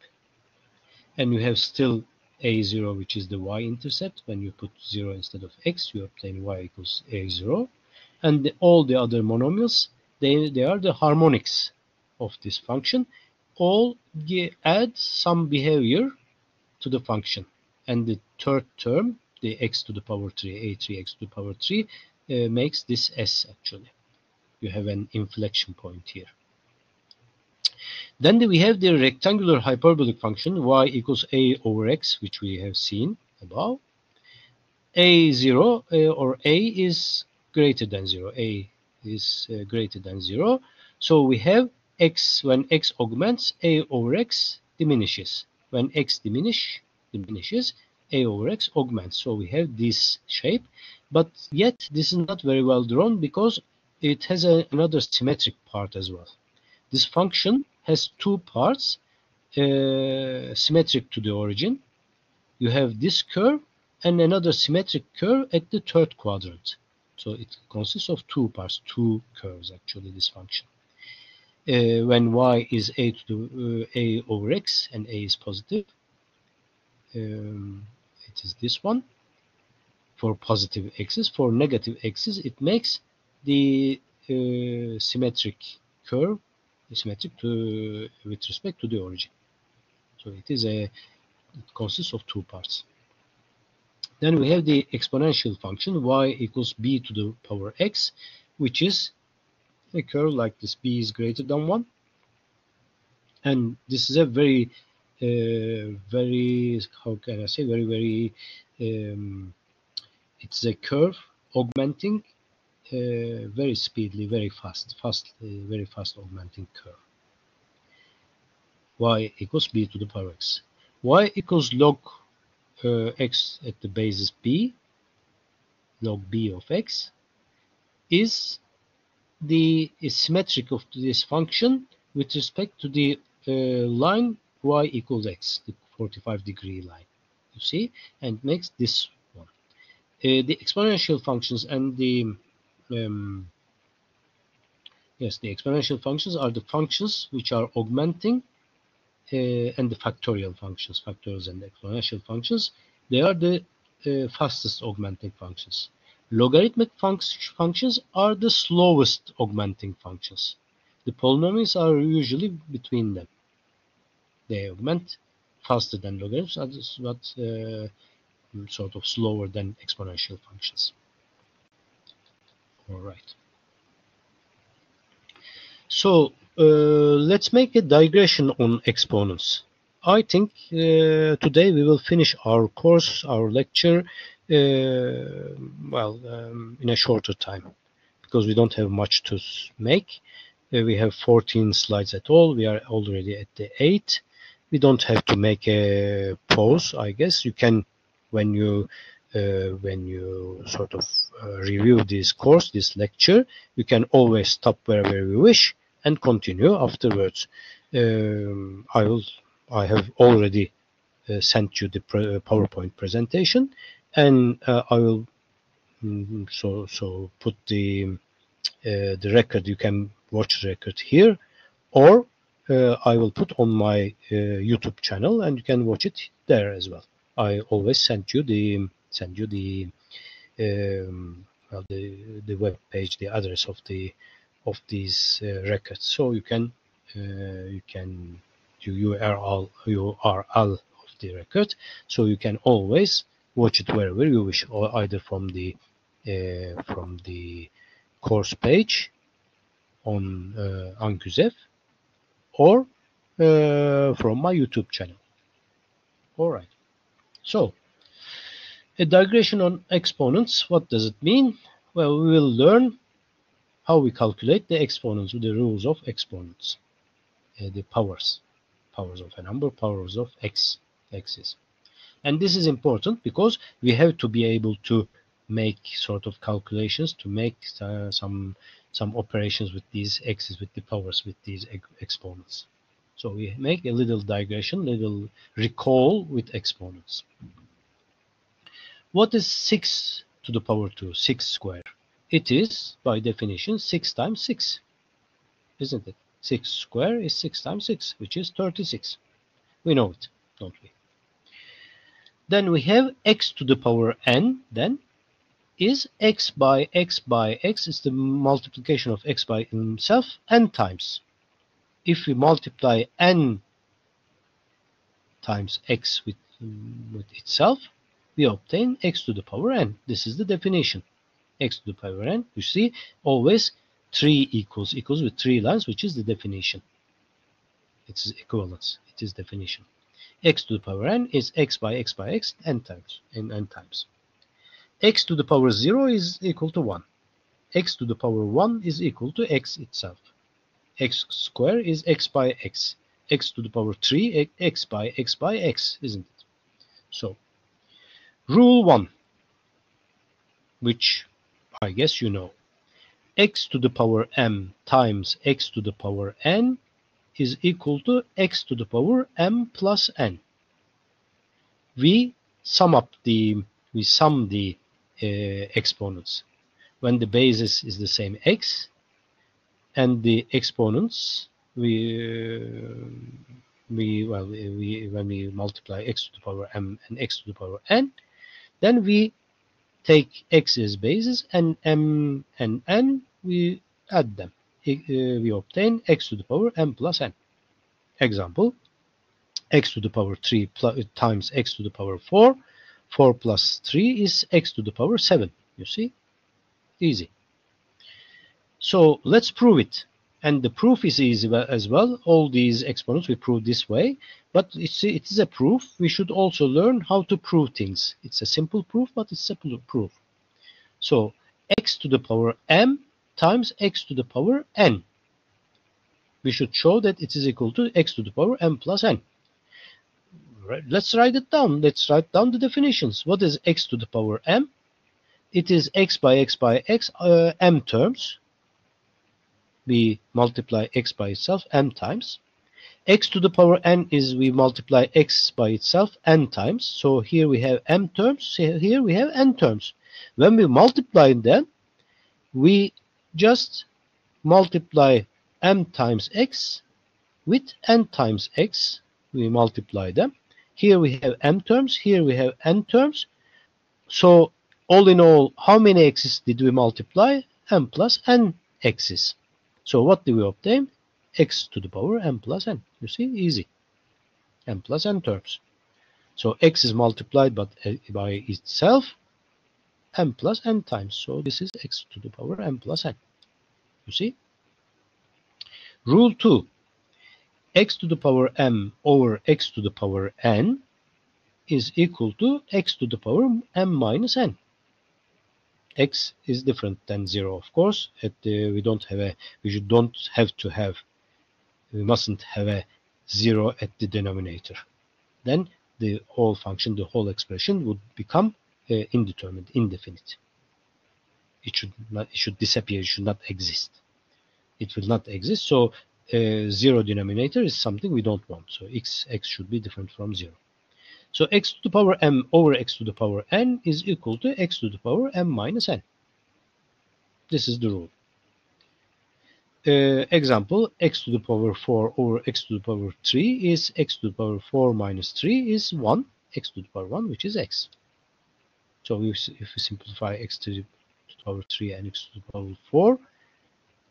And you have still a0, which is the y-intercept. When you put 0 instead of x, you obtain y equals a0. And all the other monomials, they are the harmonics of this function. All add some behavior to the function. And the third term, the x to the power 3, a3x to the power 3, makes this s actually. You have an inflection point here. Then we have the rectangular hyperbolic function y equals a over x, which we have seen above. a0 or a is greater than 0. A is greater than 0. So we have x, when x augments, a over x diminishes. When x diminishes, a over x augments. So we have this shape, but yet this is not very well drawn because it has another symmetric part as well. This function has two parts symmetric to the origin. You have this curve and another symmetric curve at the third quadrant. So it consists of two parts, two curves actually, this function. When y is a to a over x and a is positive, it is this one for positive x's. For negative x's, it makes the symmetric curve symmetric with respect to the origin. So it consists of two parts. Then we have the exponential function y equals b to the power x, which is a curve like this. B is greater than 1. And this is a very, how can I say, it's a curve augmenting very speedily, very fast augmenting curve. Y equals b to the power x. Y equals log x at the basis b, log b of x, is symmetric of this function with respect to the line y equals x, the 45-degree line. you see, and makes this one. The exponential functions and the yes, the exponential functions are the functions which are augmenting, and the factorial functions, factorials and exponential functions, they are the fastest augmenting functions. Logarithmic functions are the slowest augmenting functions. The polynomials are usually between them. They augment faster than logarithms, but sort of slower than exponential functions. All right. So let's make a digression on exponents. I think today we will finish our course, our lecture, in a shorter time, because we don't have much to make. We have 14 slides at all. We are already at the 8. We don't have to make a pause, I guess. You can, when you sort of review this course, this lecture, you can always stop wherever you wish and continue afterwards. I have already sent you the PowerPoint presentation, and I will put the record. You can watch the record here, or I will put on my YouTube channel, and you can watch it there as well. I always send you the the web page, the address of these records, so you can URL of the record, so you can always watch it wherever you wish, or either from the course page on Ankuzev, or from my YouTube channel. All right. So, a digression on exponents. What does it mean? Well, we will learn how we calculate the exponents with the rules of exponents, the powers of a number, powers of x's. And this is important because we have to be able to make sort of calculations, to make some operations with these x's, with the powers, with these exponents. So we make a little digression, little recall with exponents. What is 6 to the power 2, 6 square? It is, by definition, 6 times 6, isn't it? 6 square is 6 times 6, which is 36. We know it, don't we? Then we have x to the power n, then, is x by x by x, is the multiplication of x by himself n times. If we multiply n times x with itself, we obtain x to the power n. This is the definition. X to the power n, you see, always 3 equals with 3 lines, which is the definition. It's equivalence, it is definition. X to the power n is x by x by x n times, n times. X to the power 0 is equal to 1. X to the power 1 is equal to x itself. X square is x by x. X to the power 3, x by x, isn't it? So, rule 1, which I guess you know. X to the power m times x to the power n is equal to x to the power m plus n. We sum the exponents when the basis is the same x, and the exponents when we multiply x to the power m and x to the power n, then we take x as basis, and m and n, we add them. We obtain x to the power m plus n. Example, x to the power 3 times x to the power 4. 4 plus 3 is x to the power 7. You see? Easy. So let's prove it. And the proof is easy as well. All these exponents we prove this way. But it is a proof. We should also learn how to prove things. It's a simple proof, but it's a proof. So x to the power m times x to the power n. We should show that it is equal to x to the power m plus n. Right. Let's write it down. Let's write down the definitions. What is x to the power m? It is x by x by x, m terms. We multiply x by itself m times. X to the power n is we multiply x by itself n times. So here we have m terms, here we have n terms. When we multiply them, we just multiply m times x with n times x. We multiply them. Here we have m terms, here we have n terms. So all in all, how many x's did we multiply? M plus n x's. So what do we obtain? X to the power m plus n. You see, easy. M plus n terms. So x is multiplied by itself m plus n times. So this is x to the power m plus n. You see? Rule 2. X to the power m over x to the power n is equal to x to the power m minus n. X is different than 0, of course. We mustn't have a 0 at the denominator. Then the whole function, the whole expression would become indeterminate, indefinite. It should disappear. It should not exist. It will not exist. So 0 denominator is something we don't want. So x should be different from 0. So x to the power m over x to the power n is equal to x to the power m minus n. This is the rule. Example, x to the power 4 over x to the power 3 is x to the power 4 minus 3 is 1, x to the power 1, which is x. So if we simplify x to the power 3 and x to the power 4,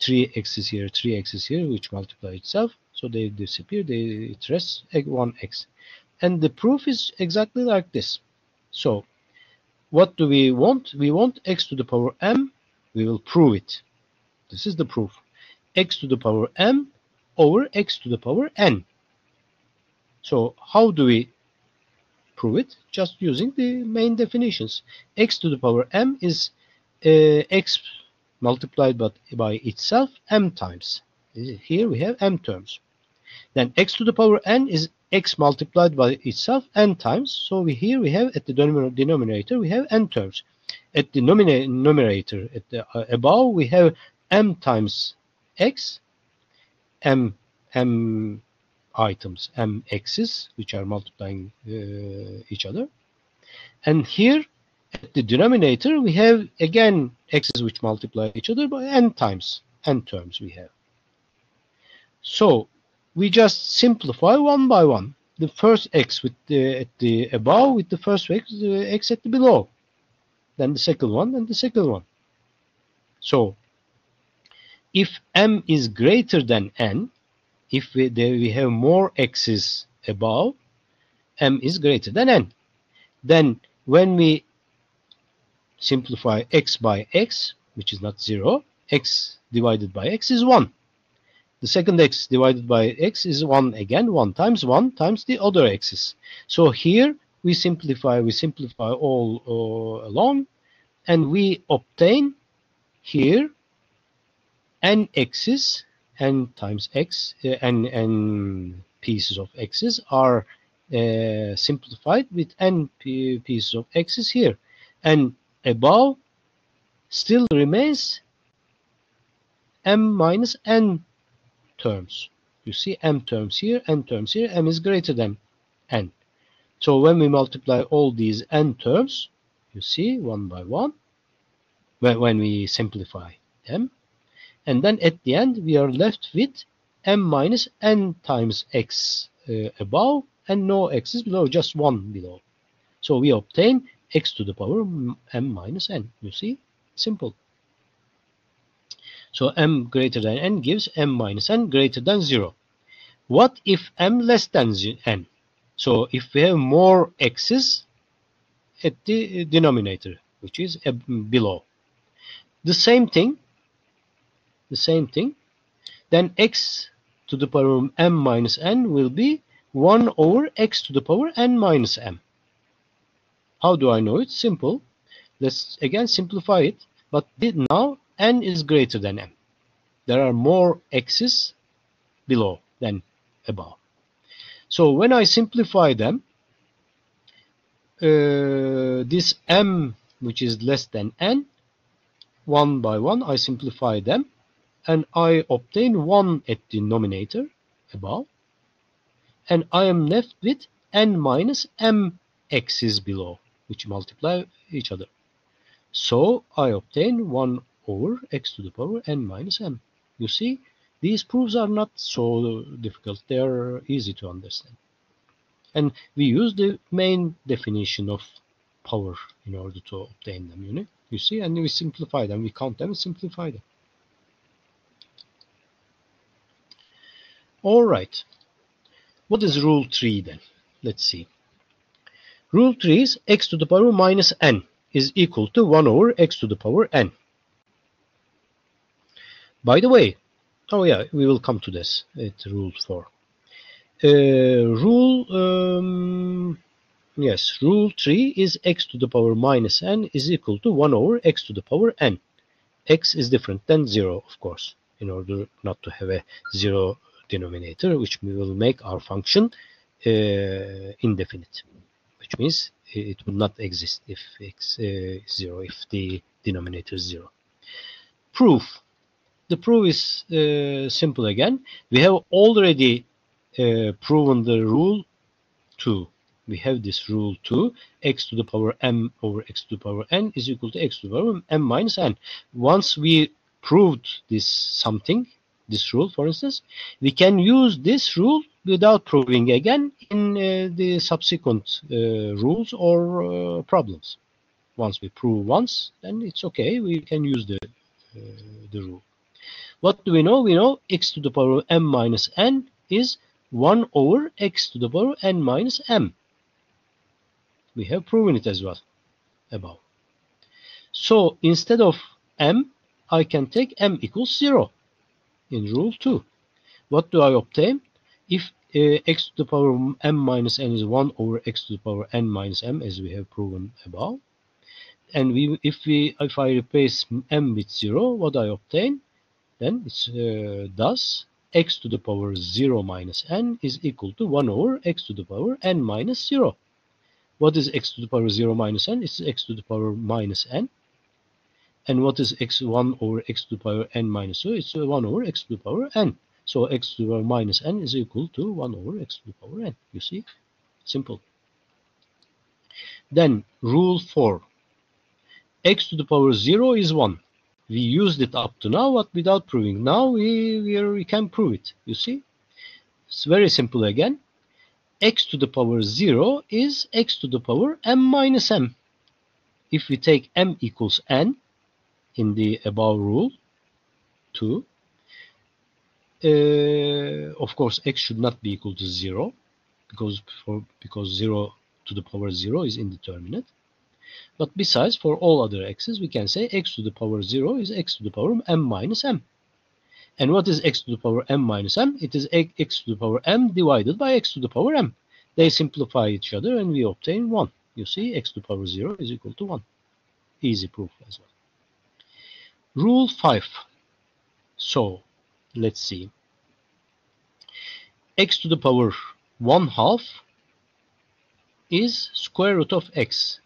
3x is here, 3x is here, which multiply itself. So they disappear, it rests 1x. And the proof is exactly like this. So what do we want? We want x to the power m. We will prove it. This is the proof. X to the power m over x to the power n. So how do we prove it? Just using the main definitions. X to the power m is x multiplied by itself m times. Here we have m terms. Then x to the power n is x multiplied by itself n times. So here we have at the denominator we have n terms. At the numerator, at the above, we have m times x, m items, m x's, which are multiplying each other. And here at the denominator, we have again x's which multiply each other by n times, n terms we have. So we just simplify one by one. The first x at the above with the first x at the below. Then the second one and the second one. So if m is greater than n, if we have more x's above, m is greater than n. Then when we simplify x by x, which is not 0, x divided by x is 1. The second x divided by x is 1 again, 1 times the other x's. So here we simplify all along, and we obtain here n x's, n times x, n pieces of x's are simplified with n pieces of x's here. And above still remains m minus n terms. You see m terms here, n terms here, m is greater than n. So when we multiply all these n terms, you see one by one, when we simplify them, and then at the end we are left with m minus n times x above and no x's below, just 1 below. So we obtain x to the power m minus n. You see, simple. So m greater than n gives m minus n greater than 0. What if m less than n? So if we have more x's at the denominator, which is below, the same thing, then x to the power m minus n will be 1 over x to the power n minus m. How do I know it? Simple. Let's again simplify it. But now n is greater than m. There are more x's below than above. So when I simplify them, this m which is less than n, one by one I simplify them, and I obtain 1 at the denominator above and I am left with n minus m x's below, which multiply each other. So I obtain 1 over x to the power n minus m. You see, these proofs are not so difficult. They are easy to understand. And we use the main definition of power in order to obtain them, you see, and we simplify them. We count them and simplify them. All right. What is rule 3 then? Let's see. Rule 3 is x to the power minus n is equal to 1 over x to the power n. By the way, oh yeah, we will come to this at rule 4. Rule 3 is x to the power minus n is equal to 1 over x to the power n. X is different than 0, of course, in order not to have a 0 denominator, which will make our function indefinite, which means it will not exist if x is 0, if the denominator is 0. Proof. The proof is simple again. We have already proven the rule 2. We have this rule 2, x to the power m over x to the power n is equal to x to the power m minus n. Once we proved this rule, for instance, we can use this rule without proving again in the subsequent rules or problems. Once we prove once, then it's okay. We can use the rule. What do we know? We know x to the power m minus n is 1 over x to the power n minus m. We have proven it as well above. So instead of m, I can take m equals 0 in rule 2. What do I obtain? If x to the power m minus n is 1 over x to the power n minus m, as we have proven above, and if I replace m with 0, what I obtain? Then it's thus x to the power 0 minus n is equal to 1 over x to the power n minus 0. What is x to the power 0 minus n? It's x to the power minus n. And what is x1 over x to the power n minus 0? It's 1 over x to the power n. So x to the power minus n is equal to 1 over x to the power n. You see? Simple. Then rule 4. X to the power 0 is 1. We used it up to now, but without proving. Now we can prove it. You see? It's very simple again. X to the power 0 is x to the power m minus m. If we take m equals n in the above rule 2, of course x should not be equal to 0 because 0 to the power 0 is indeterminate. But besides, for all other x's, we can say x to the power 0 is x to the power m minus m. And what is x to the power m minus m? It is x to the power m divided by x to the power m. They simplify each other and we obtain 1. You see, x to the power 0 is equal to 1. Easy proof as well. Rule 5. So, let's see. X to the power 1/2 is square root of x.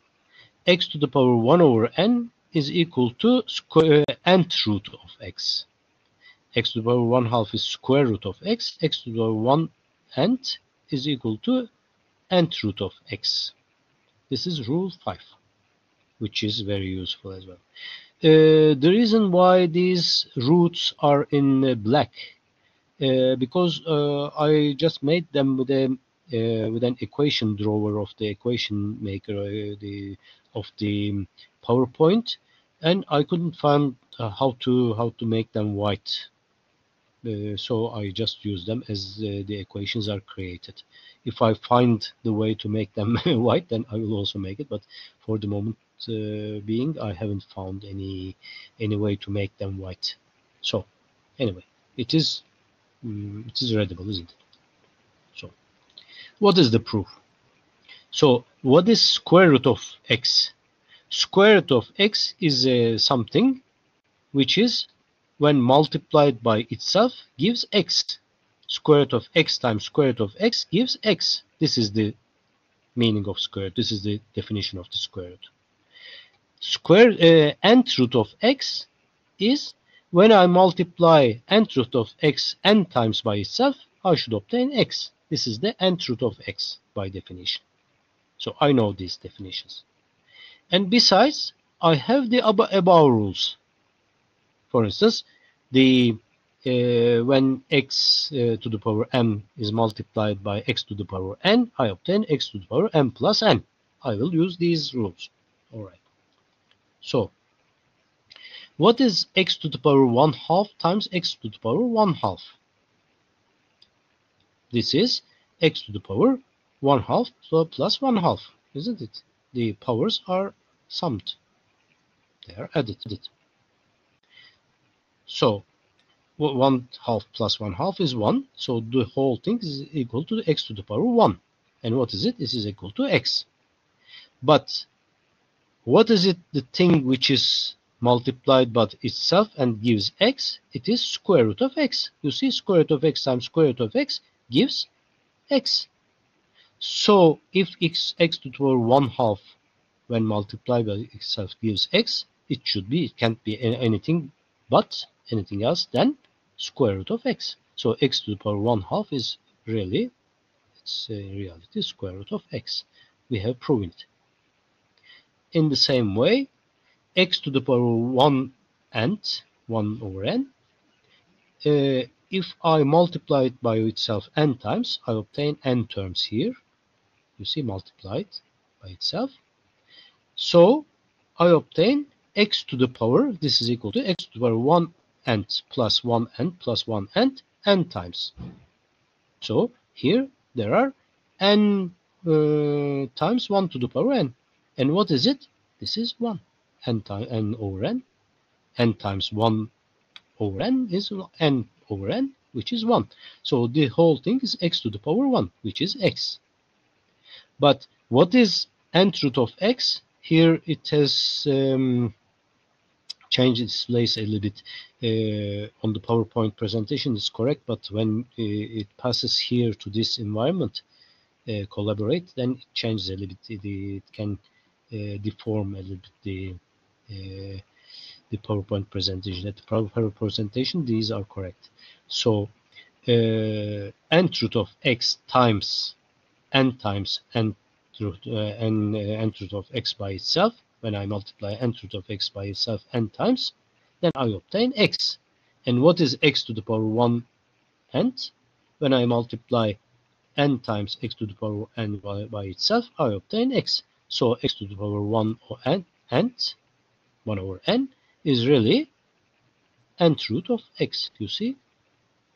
X to the power 1 over n is equal to nth root of x. X to the power 1/2 is square root of x. X to the power 1/n is equal to nth root of x. This is rule 5, which is very useful as well. The reason why these roots are in black, because I just made them with an equation drawer of the equation maker of the PowerPoint, and I couldn't find how to make them white. So I just use them as the equations are created. If I find the way to make them white, then I will also make it. But for the moment being, I haven't found any way to make them white. So anyway, it is readable, isn't it? So what is the proof? So what is square root of x? Square root of x is something which is, when multiplied by itself, gives x. Square root of x times square root of x gives x. This is the meaning of square root. This is the definition of the square root. Nth root of x is, when I multiply nth root of x n times by itself, I should obtain x. This is the nth root of x by definition. So I know these definitions. And besides, I have the above rules. For instance, the when x to the power m is multiplied by x to the power n, I obtain x to the power m plus n. I will use these rules. All right. So, what is x to the power 1/2 times x to the power 1/2? This is x to the power 1/2 plus 1/2, isn't it? The powers are summed. They are added. So, 1/2 plus 1/2 is 1. So the whole thing is equal to x to the power 1. And what is it? This is equal to x. But what is it, the thing which is multiplied by itself and gives x? It is square root of x. You see, square root of x times square root of x gives x. So if x to the power 1/2 when multiplied by itself gives x, it can't be anything but anything else than square root of x. So x to the power 1/2 is really, it's in reality square root of x. We have proven it. In the same way, x to the power 1 over n, if I multiply it by itself n times, I obtain n terms here. You see, multiplied by itself. So I obtain x to the power, this is equal to x to the power 1 plus 1 plus 1 n times. So here there are n times 1 to the power n. And what is it? This is 1. N over n. N times 1 over n is n over n, which is 1. So the whole thing is x to the power 1, which is x. But what is nth root of x? Here it has changed its place a little bit. On the PowerPoint presentation it's correct, but when it passes here to this environment, collaborate, then it changes a little bit. It can deform a little bit the PowerPoint presentation. At the PowerPoint presentation, these are correct. So nth root of x times n times nth root of x by itself. When I multiply nth root of x by itself n times, then I obtain x. And what is x to the power 1 nth? When I multiply n times x to the power n by itself, I obtain x. So x to the power 1 nth, 1 over n, is really nth root of x, you see?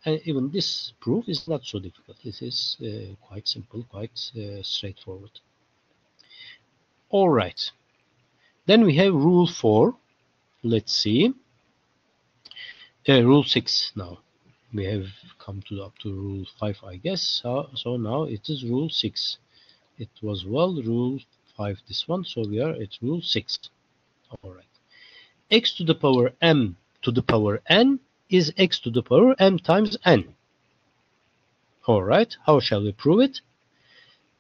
And even this proof is not so difficult. This is quite simple, quite straightforward. All right. Then we have rule 4. Let's see. Rule 6 now. We have come up to rule 5, I guess. So now it is rule 6. It was rule 5, this one. So we are at rule 6. All right. X to the power m to the power n is x to the power m times n. All right. How shall we prove it?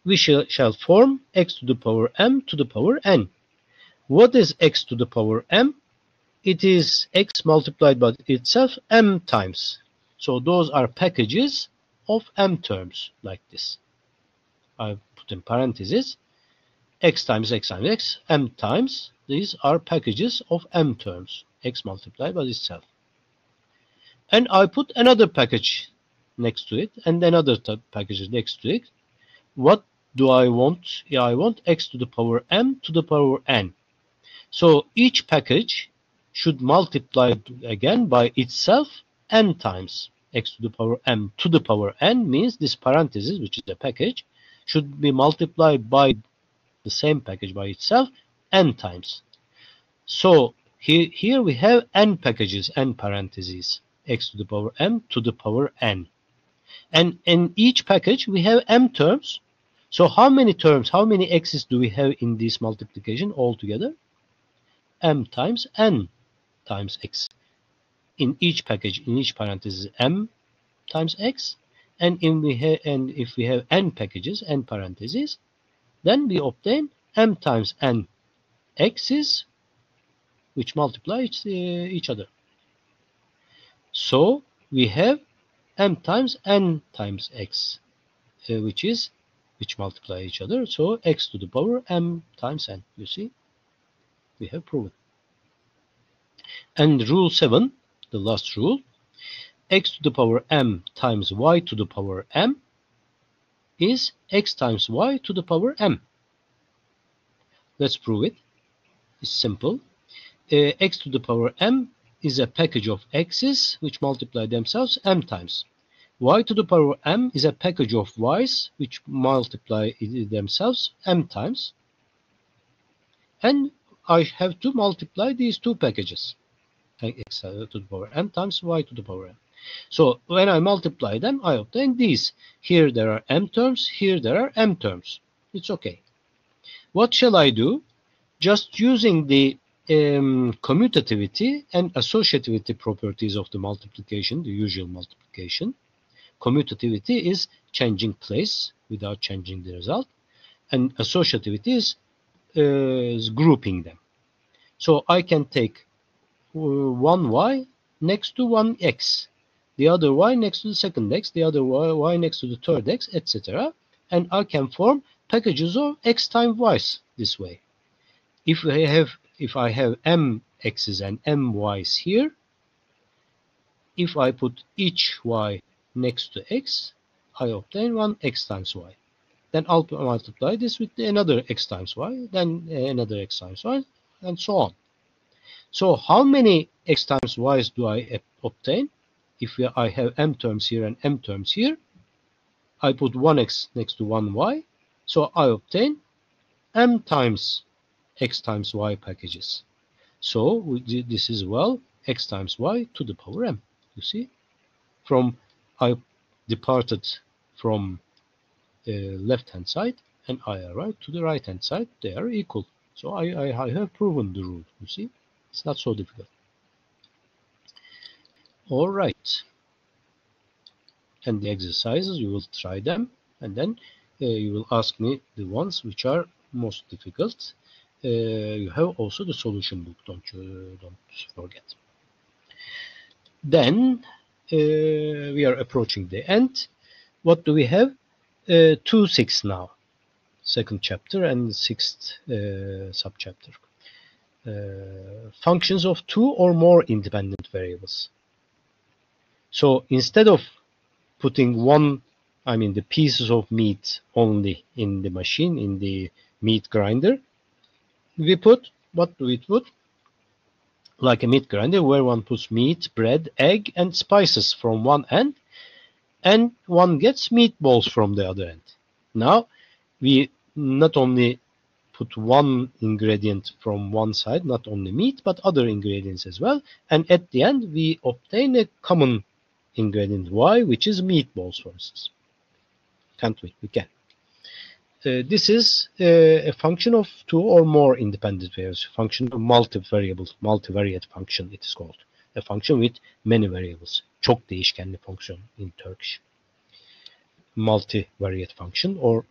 We shall form x to the power m to the power n. What is x to the power m? It is x multiplied by itself m times. So those are packages of m terms like this. I put in parentheses x times x times x, m times. These are packages of m terms, x multiplied by itself. And I put another package next to it and another package next to it. What do I want? Yeah, I want x to the power m to the power n. So each package should multiply again by itself n times. X to the power m to the power n means this parenthesis, which is the package, should be multiplied by the same package by itself n times. So here we have n packages, n parentheses, x to the power m to the power n. And in each package we have m terms. So how many terms, how many x's do we have in this multiplication altogether? M times n times x. In each package, in each parenthesis, m times x. And if we have n packages, n parentheses, then we obtain m times n x's, which multiply each other. So we have m times n times x. which multiply each other. So x to the power m times n. You see, we have proven. And rule 7, the last rule, x to the power m times y to the power m is x times y to the power m. Let's prove it. It's simple. X to the power m is a package of x's which multiply themselves m times. Y to the power m is a package of y's which multiply themselves m times. And I have to multiply these two packages, x to the power m times y to the power m. So when I multiply them, I obtain these. Here there are m terms, here there are m terms. It's okay. What shall I do? Just using the commutativity and associativity properties of the multiplication, the usual multiplication. Commutativity is changing place without changing the result, and associativity is grouping them. So I can take one y next to one x, the other y next to the second x, the other y next to the third x, etc. And I can form packages of x times y's this way. If I have m x's and m y's here, if I put each y next to x, I obtain one x times y. Then I'll multiply this with another x times y, then another x times y, and so on. So how many x times y's do I obtain? If I have m terms here and m terms here, I put one x next to one y, so I obtain m times x times y packages. So this is, well, x times y to the power m. You see, I departed from the left-hand side and I arrived to the right-hand side. They are equal. So I have proven the rule. You see, it's not so difficult. All right. And the exercises, you will try them, and then you will ask me the ones which are most difficult. You have also the solution book, don't forget. Then we are approaching the end. What do we have? 2.6 now, second chapter and sixth subchapter. Functions of two or more independent variables. So instead of putting the pieces of meat only in the machine, in the meat grinder, we put, what do we put? Like a meat grinder where one puts meat, bread, egg, and spices from one end, and one gets meatballs from the other end. Now, we not only put one ingredient from one side, not only meat, but other ingredients as well, and at the end, we obtain a common ingredient y, which is meatballs, for instance. Can't we? We can. This is a function of two or more independent variables, function of multivariate function it is called. A function with many variables. Çok değişkenli function in Turkish. Multivariate function or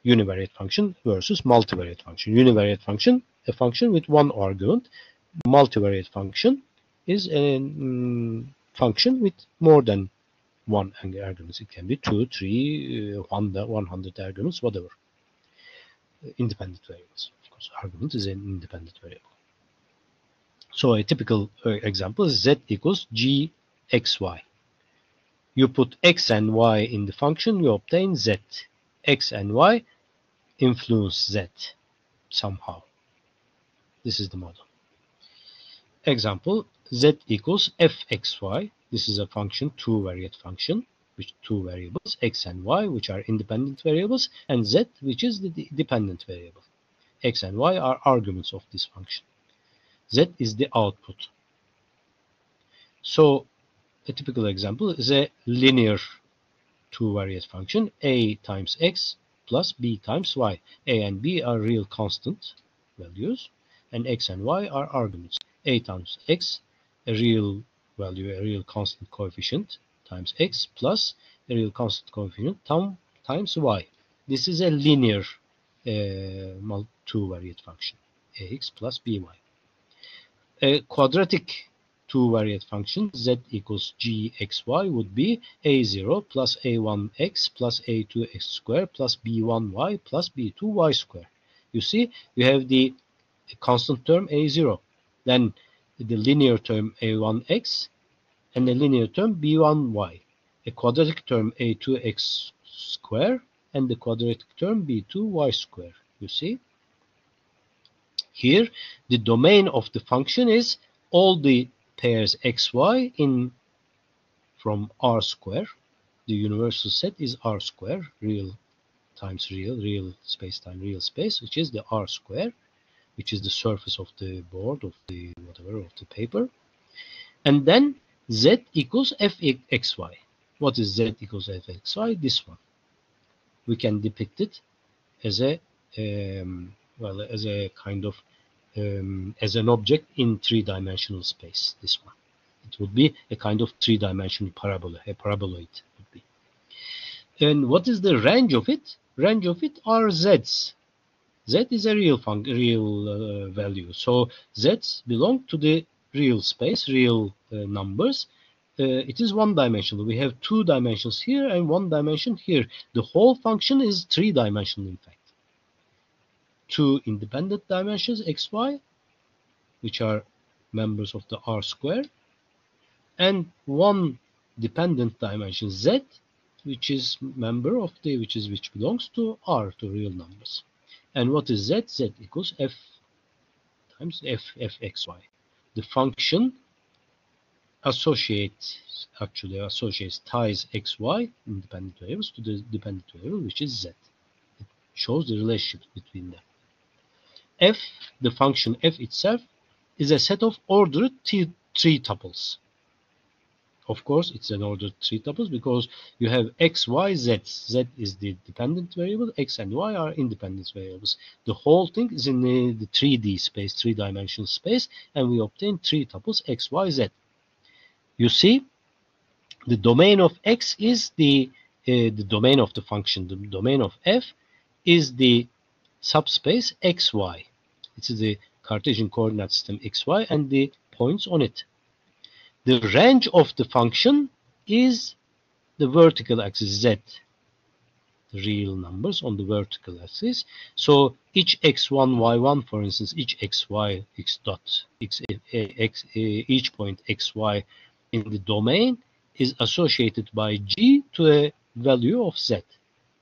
univariate function versus multivariate function. Univariate function, a function with one argument. Multivariate function is a function with more than one arguments. It can be 2, 3, 100 arguments, whatever. Independent variables. Of course, argument is an independent variable. So a typical example is z equals gxy. You put x and y in the function, you obtain z. X and y influence z somehow. This is the model. Example, z equals fxy. This is a function, two-variate function, with two variables, x and y, which are independent variables, and z, which is the dependent variable. X and y are arguments of this function. Z is the output. So, a typical example is a linear two-variate function, a times x plus b times y. A and b are real constant values, and x and y are arguments. A times x, a real value, a real constant coefficient, times x plus a real constant coefficient times y. This is a linear two-variate function, ax plus by. A quadratic two-variate function z equals gxy would be a0 plus a1x plus a2x squared plus b1y plus b2y squared. You see, you have the constant term a0, then the linear term a1x, and the linear term b1y, a quadratic term a2x squared, and the quadratic term b2y squared. You see? Here, the domain of the function is all the pairs xy in from R square. The universal set is R square, real times real space-time, real space, which is the R square, which is the surface of the board, of the whatever, of the paper. And then z equals fxy. What is z equals fxy? This one. We can depict it as a well, as a kind of as an object in three-dimensional space. This one. It would be a kind of three-dimensional parabola, a paraboloid would be. And what is the range of it? Range of it are z's. Z is a real value. So z's belong to the real space, real numbers. It is one-dimensional. We have two dimensions here and one dimension here. The whole function is three-dimensional, in fact. Two independent dimensions, xy, which are members of the R square, and one dependent dimension, z, which is member of the, which belongs to R, to real numbers. And what is z? Z equals f times fxy. The function ties xy, independent variables, to the dependent variable, which is z. It shows the relationship between them. F, the function f itself, is a set of ordered three tuples. Of course, it's an ordered three tuples because you have x, y, z. Z is the dependent variable, x and y are independent variables. The whole thing is in the 3D space, three-dimensional space, and we obtain three tuples x, y, z. You see, the domain of x is the domain of the function. The domain of f is the subspace xy. It is the Cartesian coordinate system xy and the points on it. The range of the function is the vertical axis z, the real numbers on the vertical axis. So each x1, y1, for instance, each xy, x dot, each point xy in the domain is associated by g to a value of z.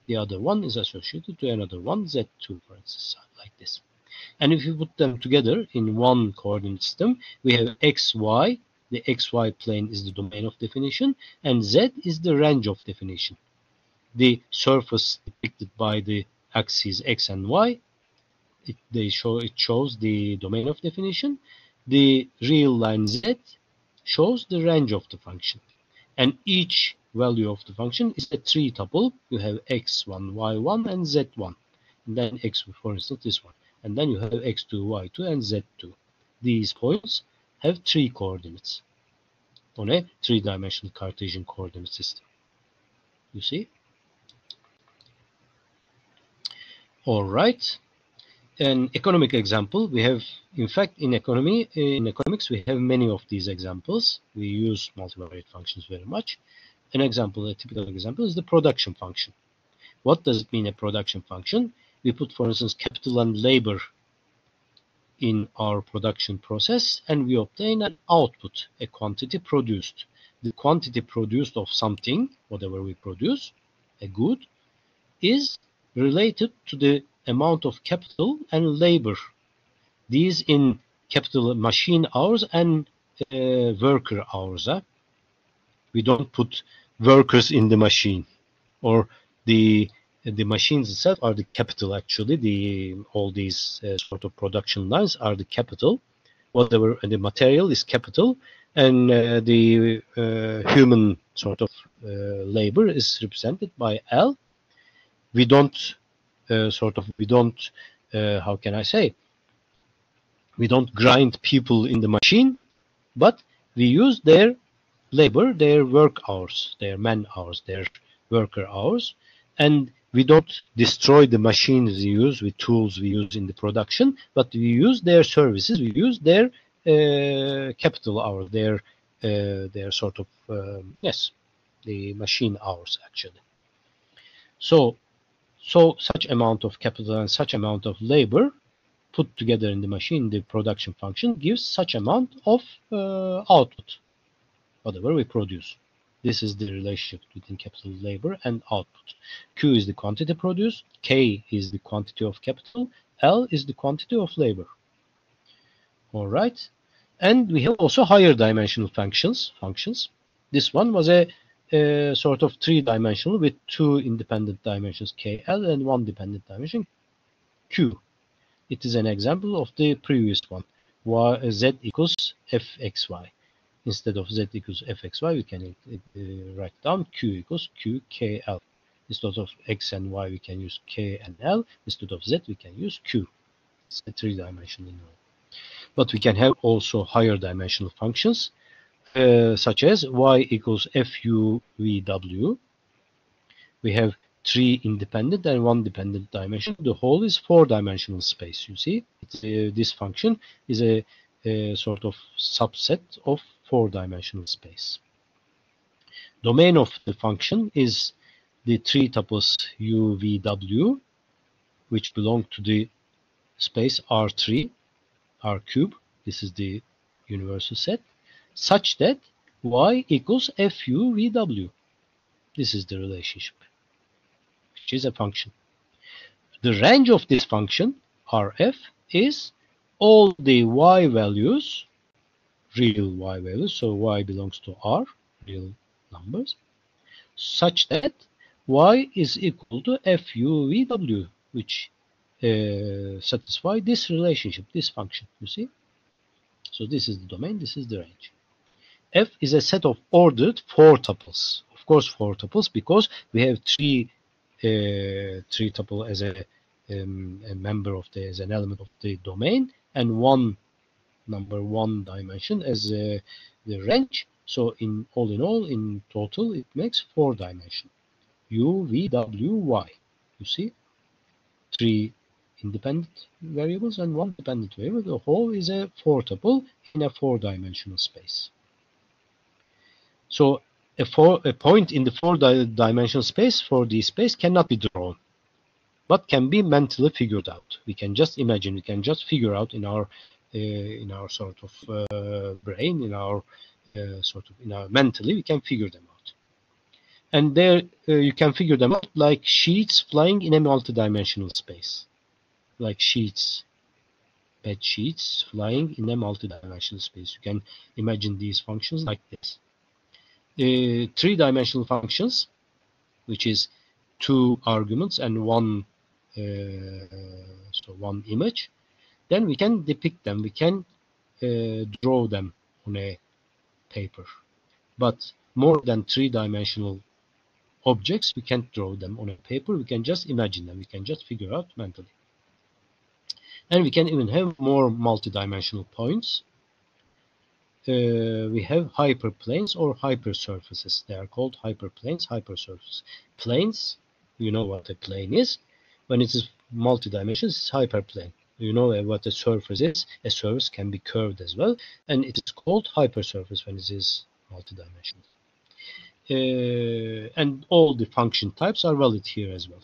The other one is associated to another one, z2, for instance, like this. And if you put them together in one coordinate system, we have xy. The xy plane is the domain of definition, and z is the range of definition. The surface depicted by the axes x and y, it shows the domain of definition. The real line z shows the range of the function. And each value of the function is a three tuple. You have x1, y1, and z1. And then x, for instance, this one. And then you have x2, y2, and z2. These points have three coordinates on a three-dimensional Cartesian coordinate system. You see? All right. An economic example. We have, in fact, in economics, we have many of these examples. We use multivariate functions very much. An example, a typical example, is the production function. What does it mean, a production function? We put, for instance, capital and labor in our production process, and we obtain an output, a quantity produced. The quantity produced of something, whatever we produce, a good, is related to the amount of capital and labor. These in capital machine hours and worker hours. We don't put workers in the machine, or the machines itself are the capital. Actually, all these sort of production lines are the capital. Whatever the material is capital, and the human sort of labor is represented by L. We don't how can I say? We don't grind people in the machine, but we use their labor, their work hours, their man hours, their worker hours, and we don't destroy the machines we use with tools we use in the production, but we use their services, we use their capital hour, their sort of yes, the machine hours actually. So such amount of capital and such amount of labor put together in the machine, the production function, gives such amount of output, whatever we produce. This is the relationship between capital, labor, and output. Q is the quantity produced, K is the quantity of capital, L is the quantity of labor. All right, and we have also higher dimensional functions. This one was a sort of three-dimensional with two independent dimensions, KL, and one dependent dimension, Q. It is an example of the previous one, Z equals fxy. Instead of Z equals fxy, we can write down Q equals QKL. Instead of X and Y, we can use K and L. Instead of Z, we can use Q. It's a three-dimensional. But we can have also higher dimensional functions, such as Y equals FUVW. We have three independent and one dependent dimension. The whole is four-dimensional space. You see, this function is a sort of subset of four-dimensional space. Domain of the function is the three tuples UVW, which belong to the space R3, R cube. This is the universal set, such that Y equals FUVW. This is the relationship, which is a function. The range of this function, Rf, is all the Y values, real Y values, so Y belongs to R, real numbers, such that Y is equal to FUVW, which satisfy this relationship, this function, you see? So this is the domain, this is the range. F is a set of ordered four tuples. Of course, four tuples, because we have three tuple as a member of as an element of the domain, and one dimension as the range. So in all, in total, it makes four dimension. U, V, W, Y. You see, three independent variables and one dependent variable. The whole is a four tuple in a four-dimensional space. So a point in the four-dimensional space for the space cannot be drawn, but can be mentally figured out. We can just imagine, we can just figure out in our sort of brain, mentally, we can figure them out. And there you can figure them out like sheets flying in a multidimensional space, like sheets, bed sheets flying in a multidimensional space. You can imagine these functions like this. Three-dimensional functions, which is two arguments and one image, then we can depict them, we can draw them on a paper. But more than three-dimensional objects, we can't draw them on a paper, we can just imagine them, we can just figure out mentally. And we can even have more multidimensional points. We have hyperplanes or hypersurfaces. They are called hyperplanes, hypersurfaces. Planes, you know what a plane is. When it is multidimensional, it's hyperplane. You know what a surface is. A surface can be curved as well, and it is called hypersurface when it is multidimensional. And all the function types are valid here as well.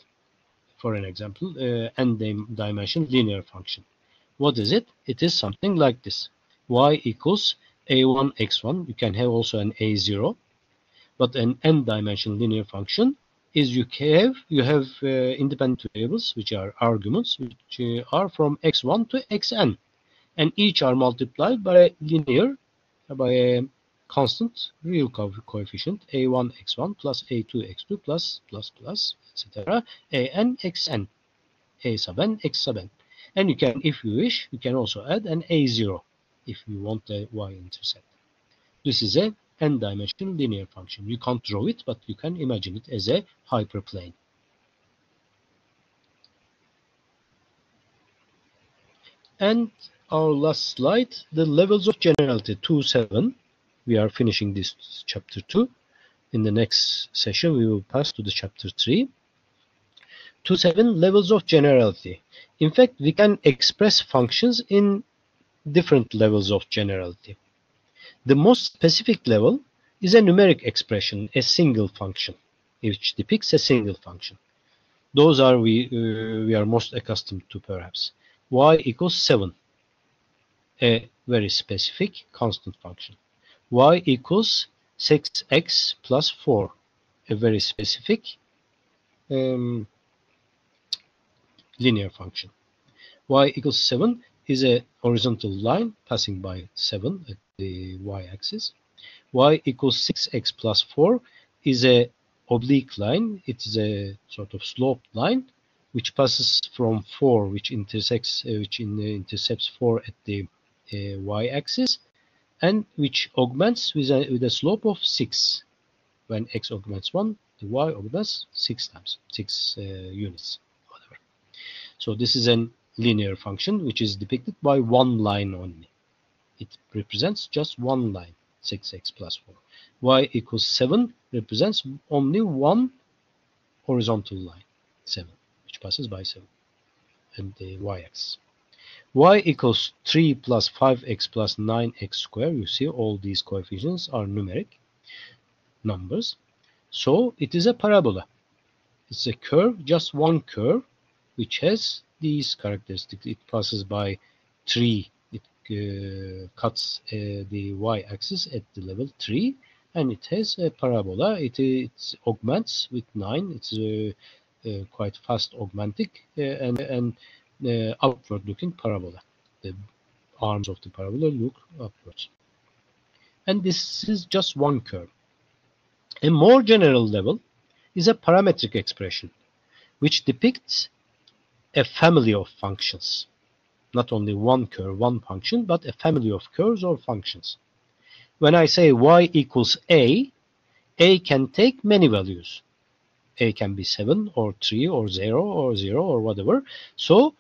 For an example, n-dimensional linear function. What is it? It is something like this. Y equals a1 x1. You can have also an a0, but an n-dimensional linear function is you have independent variables, which are arguments, which are from x1 to xn, and each are multiplied by a linear, by a constant real coefficient, a1 x1 plus a2 x2 plus etc. an xn, a sub n, x sub n. And you can, if you wish, you can also add an a0 if you want the y-intercept. This is a n-dimensional linear function. You can't draw it, but you can imagine it as a hyperplane. And our last slide, the levels of generality, 2.7. We are finishing this chapter 2. In the next session, we will pass to the chapter 3. 2.7, levels of generality. In fact, we can express functions in different levels of generality. The most specific level is a numeric expression, a single function, which depicts a single function. Those are we are most accustomed to, perhaps. Y equals 7, a very specific constant function. Y equals 6x plus 4, a very specific linear function. Y equals 7 is a horizontal line passing by 7 at the y-axis. Y equals 6x plus 4 is a oblique line. It is a sort of sloped line which passes from 4, which intercepts 4 at the y-axis, and which augments with a slope of 6. When x augments 1, the y augments 6 times, 6 units, whatever. So this is a linear function which is depicted by one line only. It represents just one line, 6x plus 4. Y equals 7 represents only one horizontal line, 7, which passes by 7 and the y-axis. Y equals 3 plus 5x plus 9x squared. You see all these coefficients are numeric numbers. So it is a parabola. It's a curve, just one curve, which has these characteristics. It passes by 3. It cuts the y-axis at the level 3, and it has a parabola. It augments with 9. It's quite fast augmenting and upward-looking parabola. The arms of the parabola look upwards. And this is just one curve. A more general level is a parametric expression, which depicts a family of functions. Not only one curve, one function, but a family of curves or functions. When I say y equals a can take many values. A can be 7 or 3 or 0 or whatever. So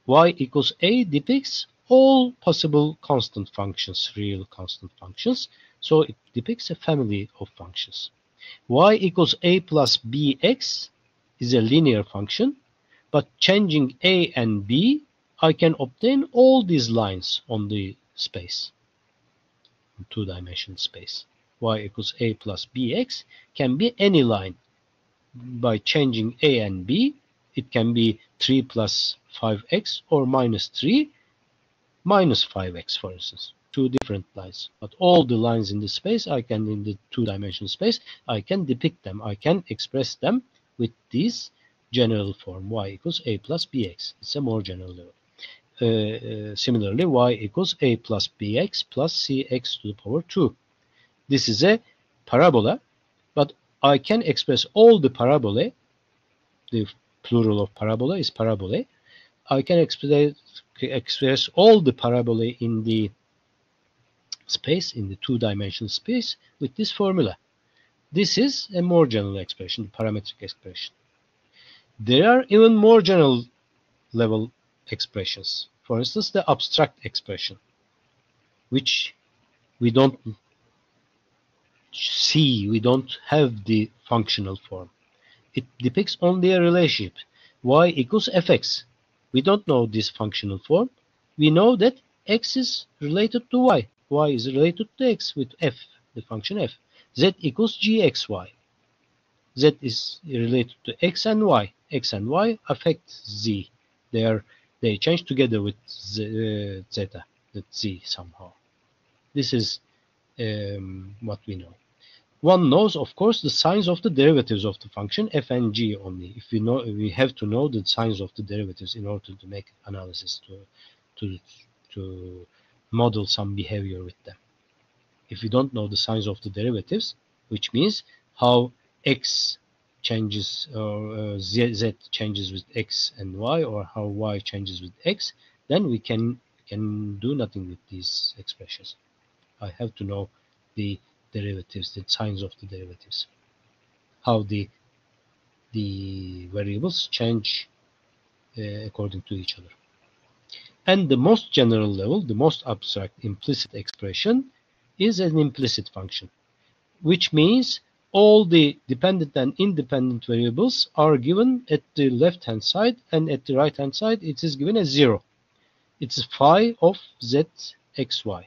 y equals a depicts all possible constant functions, real constant functions. So it depicts a family of functions. Y equals a plus bx is a linear function, but changing a and b, I can obtain all these lines on the space, two-dimensional space. Y equals a plus bx can be any line. By changing a and b, it can be 3 plus 5x or minus 3 minus 5x, for instance. Two different lines. But all the lines in the space, in the two-dimensional space, I can depict them. I can express them with this general form, y equals a plus bx. It's a more general level. Similarly, y equals a plus bx plus cx to the power 2. This is a parabola, but I can express all the parabolae. The plural of parabola is parabolae. I can express all the parabolae in the space, in the two-dimensional space, with this formula. This is a more general expression, the parametric expression. There are even more general level expressions. For instance, the abstract expression, which we don't see, we don't have the functional form. It depicts only a relationship, y equals fx. We don't know this functional form. We know that x is related to y. Y is related to x with f, the function f. Z equals gxy. Z is related to x and y. X and y affect z. They change together with zeta, that z somehow. This is what we know. One knows, of course, the signs of the derivatives of the function f and g only. If we know, we have to know the signs of the derivatives in order to make analysis to model some behavior with them. If we don't know the signs of the derivatives, which means how x changes or z changes with x and y, or how y changes with x, then we can do nothing with these expressions. I have to know the derivatives, the signs of the derivatives, how the variables change according to each other. And the most general level, the most abstract implicit expression, is an implicit function, which means all the dependent and independent variables are given at the left-hand side, and at the right-hand side it is given as 0. It's phi of z xy.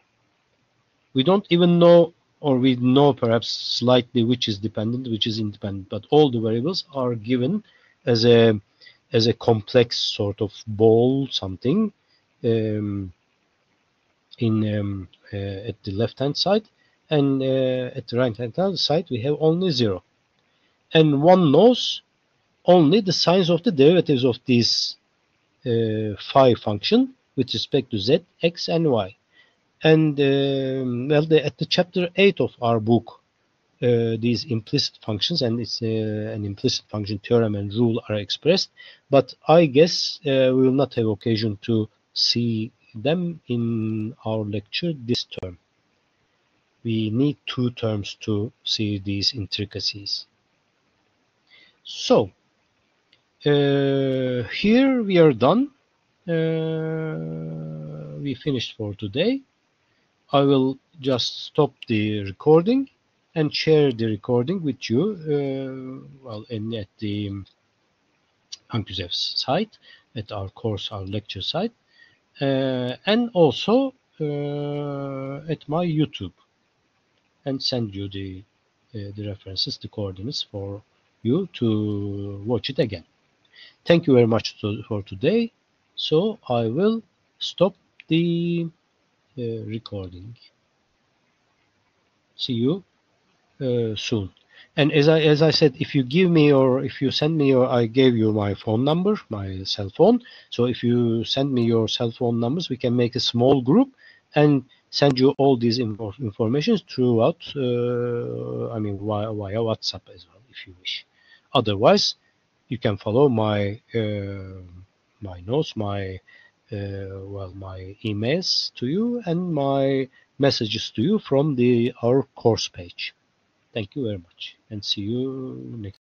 We don't even know, or we know perhaps slightly which is dependent, which is independent, but all the variables are given as a complex sort of ball something um, at the left hand side, and at the right hand side we have only 0, and one knows only the signs of the derivatives of these phi function with respect to z, x, and y. And well, at the chapter 8 of our book, these implicit functions and it's an implicit function theorem and rule are expressed, but I guess we will not have occasion to see them in our lecture this term. We need 2 terms to see these intricacies. So here we are done. We finished for today. I will just stop the recording and share the recording with you well, at the Ankuzev's site, at our course, our lecture site, and also at my YouTube, and send you the references, the coordinates for you to watch it again. Thank you very much for today. So I will stop the recording. See you soon. And as I said, if you give me or if you send me, or I gave you my phone number, my cell phone. So if you send me your cell phone numbers, we can make a small group and send you all these informations throughout. I mean via WhatsApp as well, if you wish. Otherwise, you can follow my my notes, my well, my emails to you and my messages to you from our course page. Thank you very much and see you next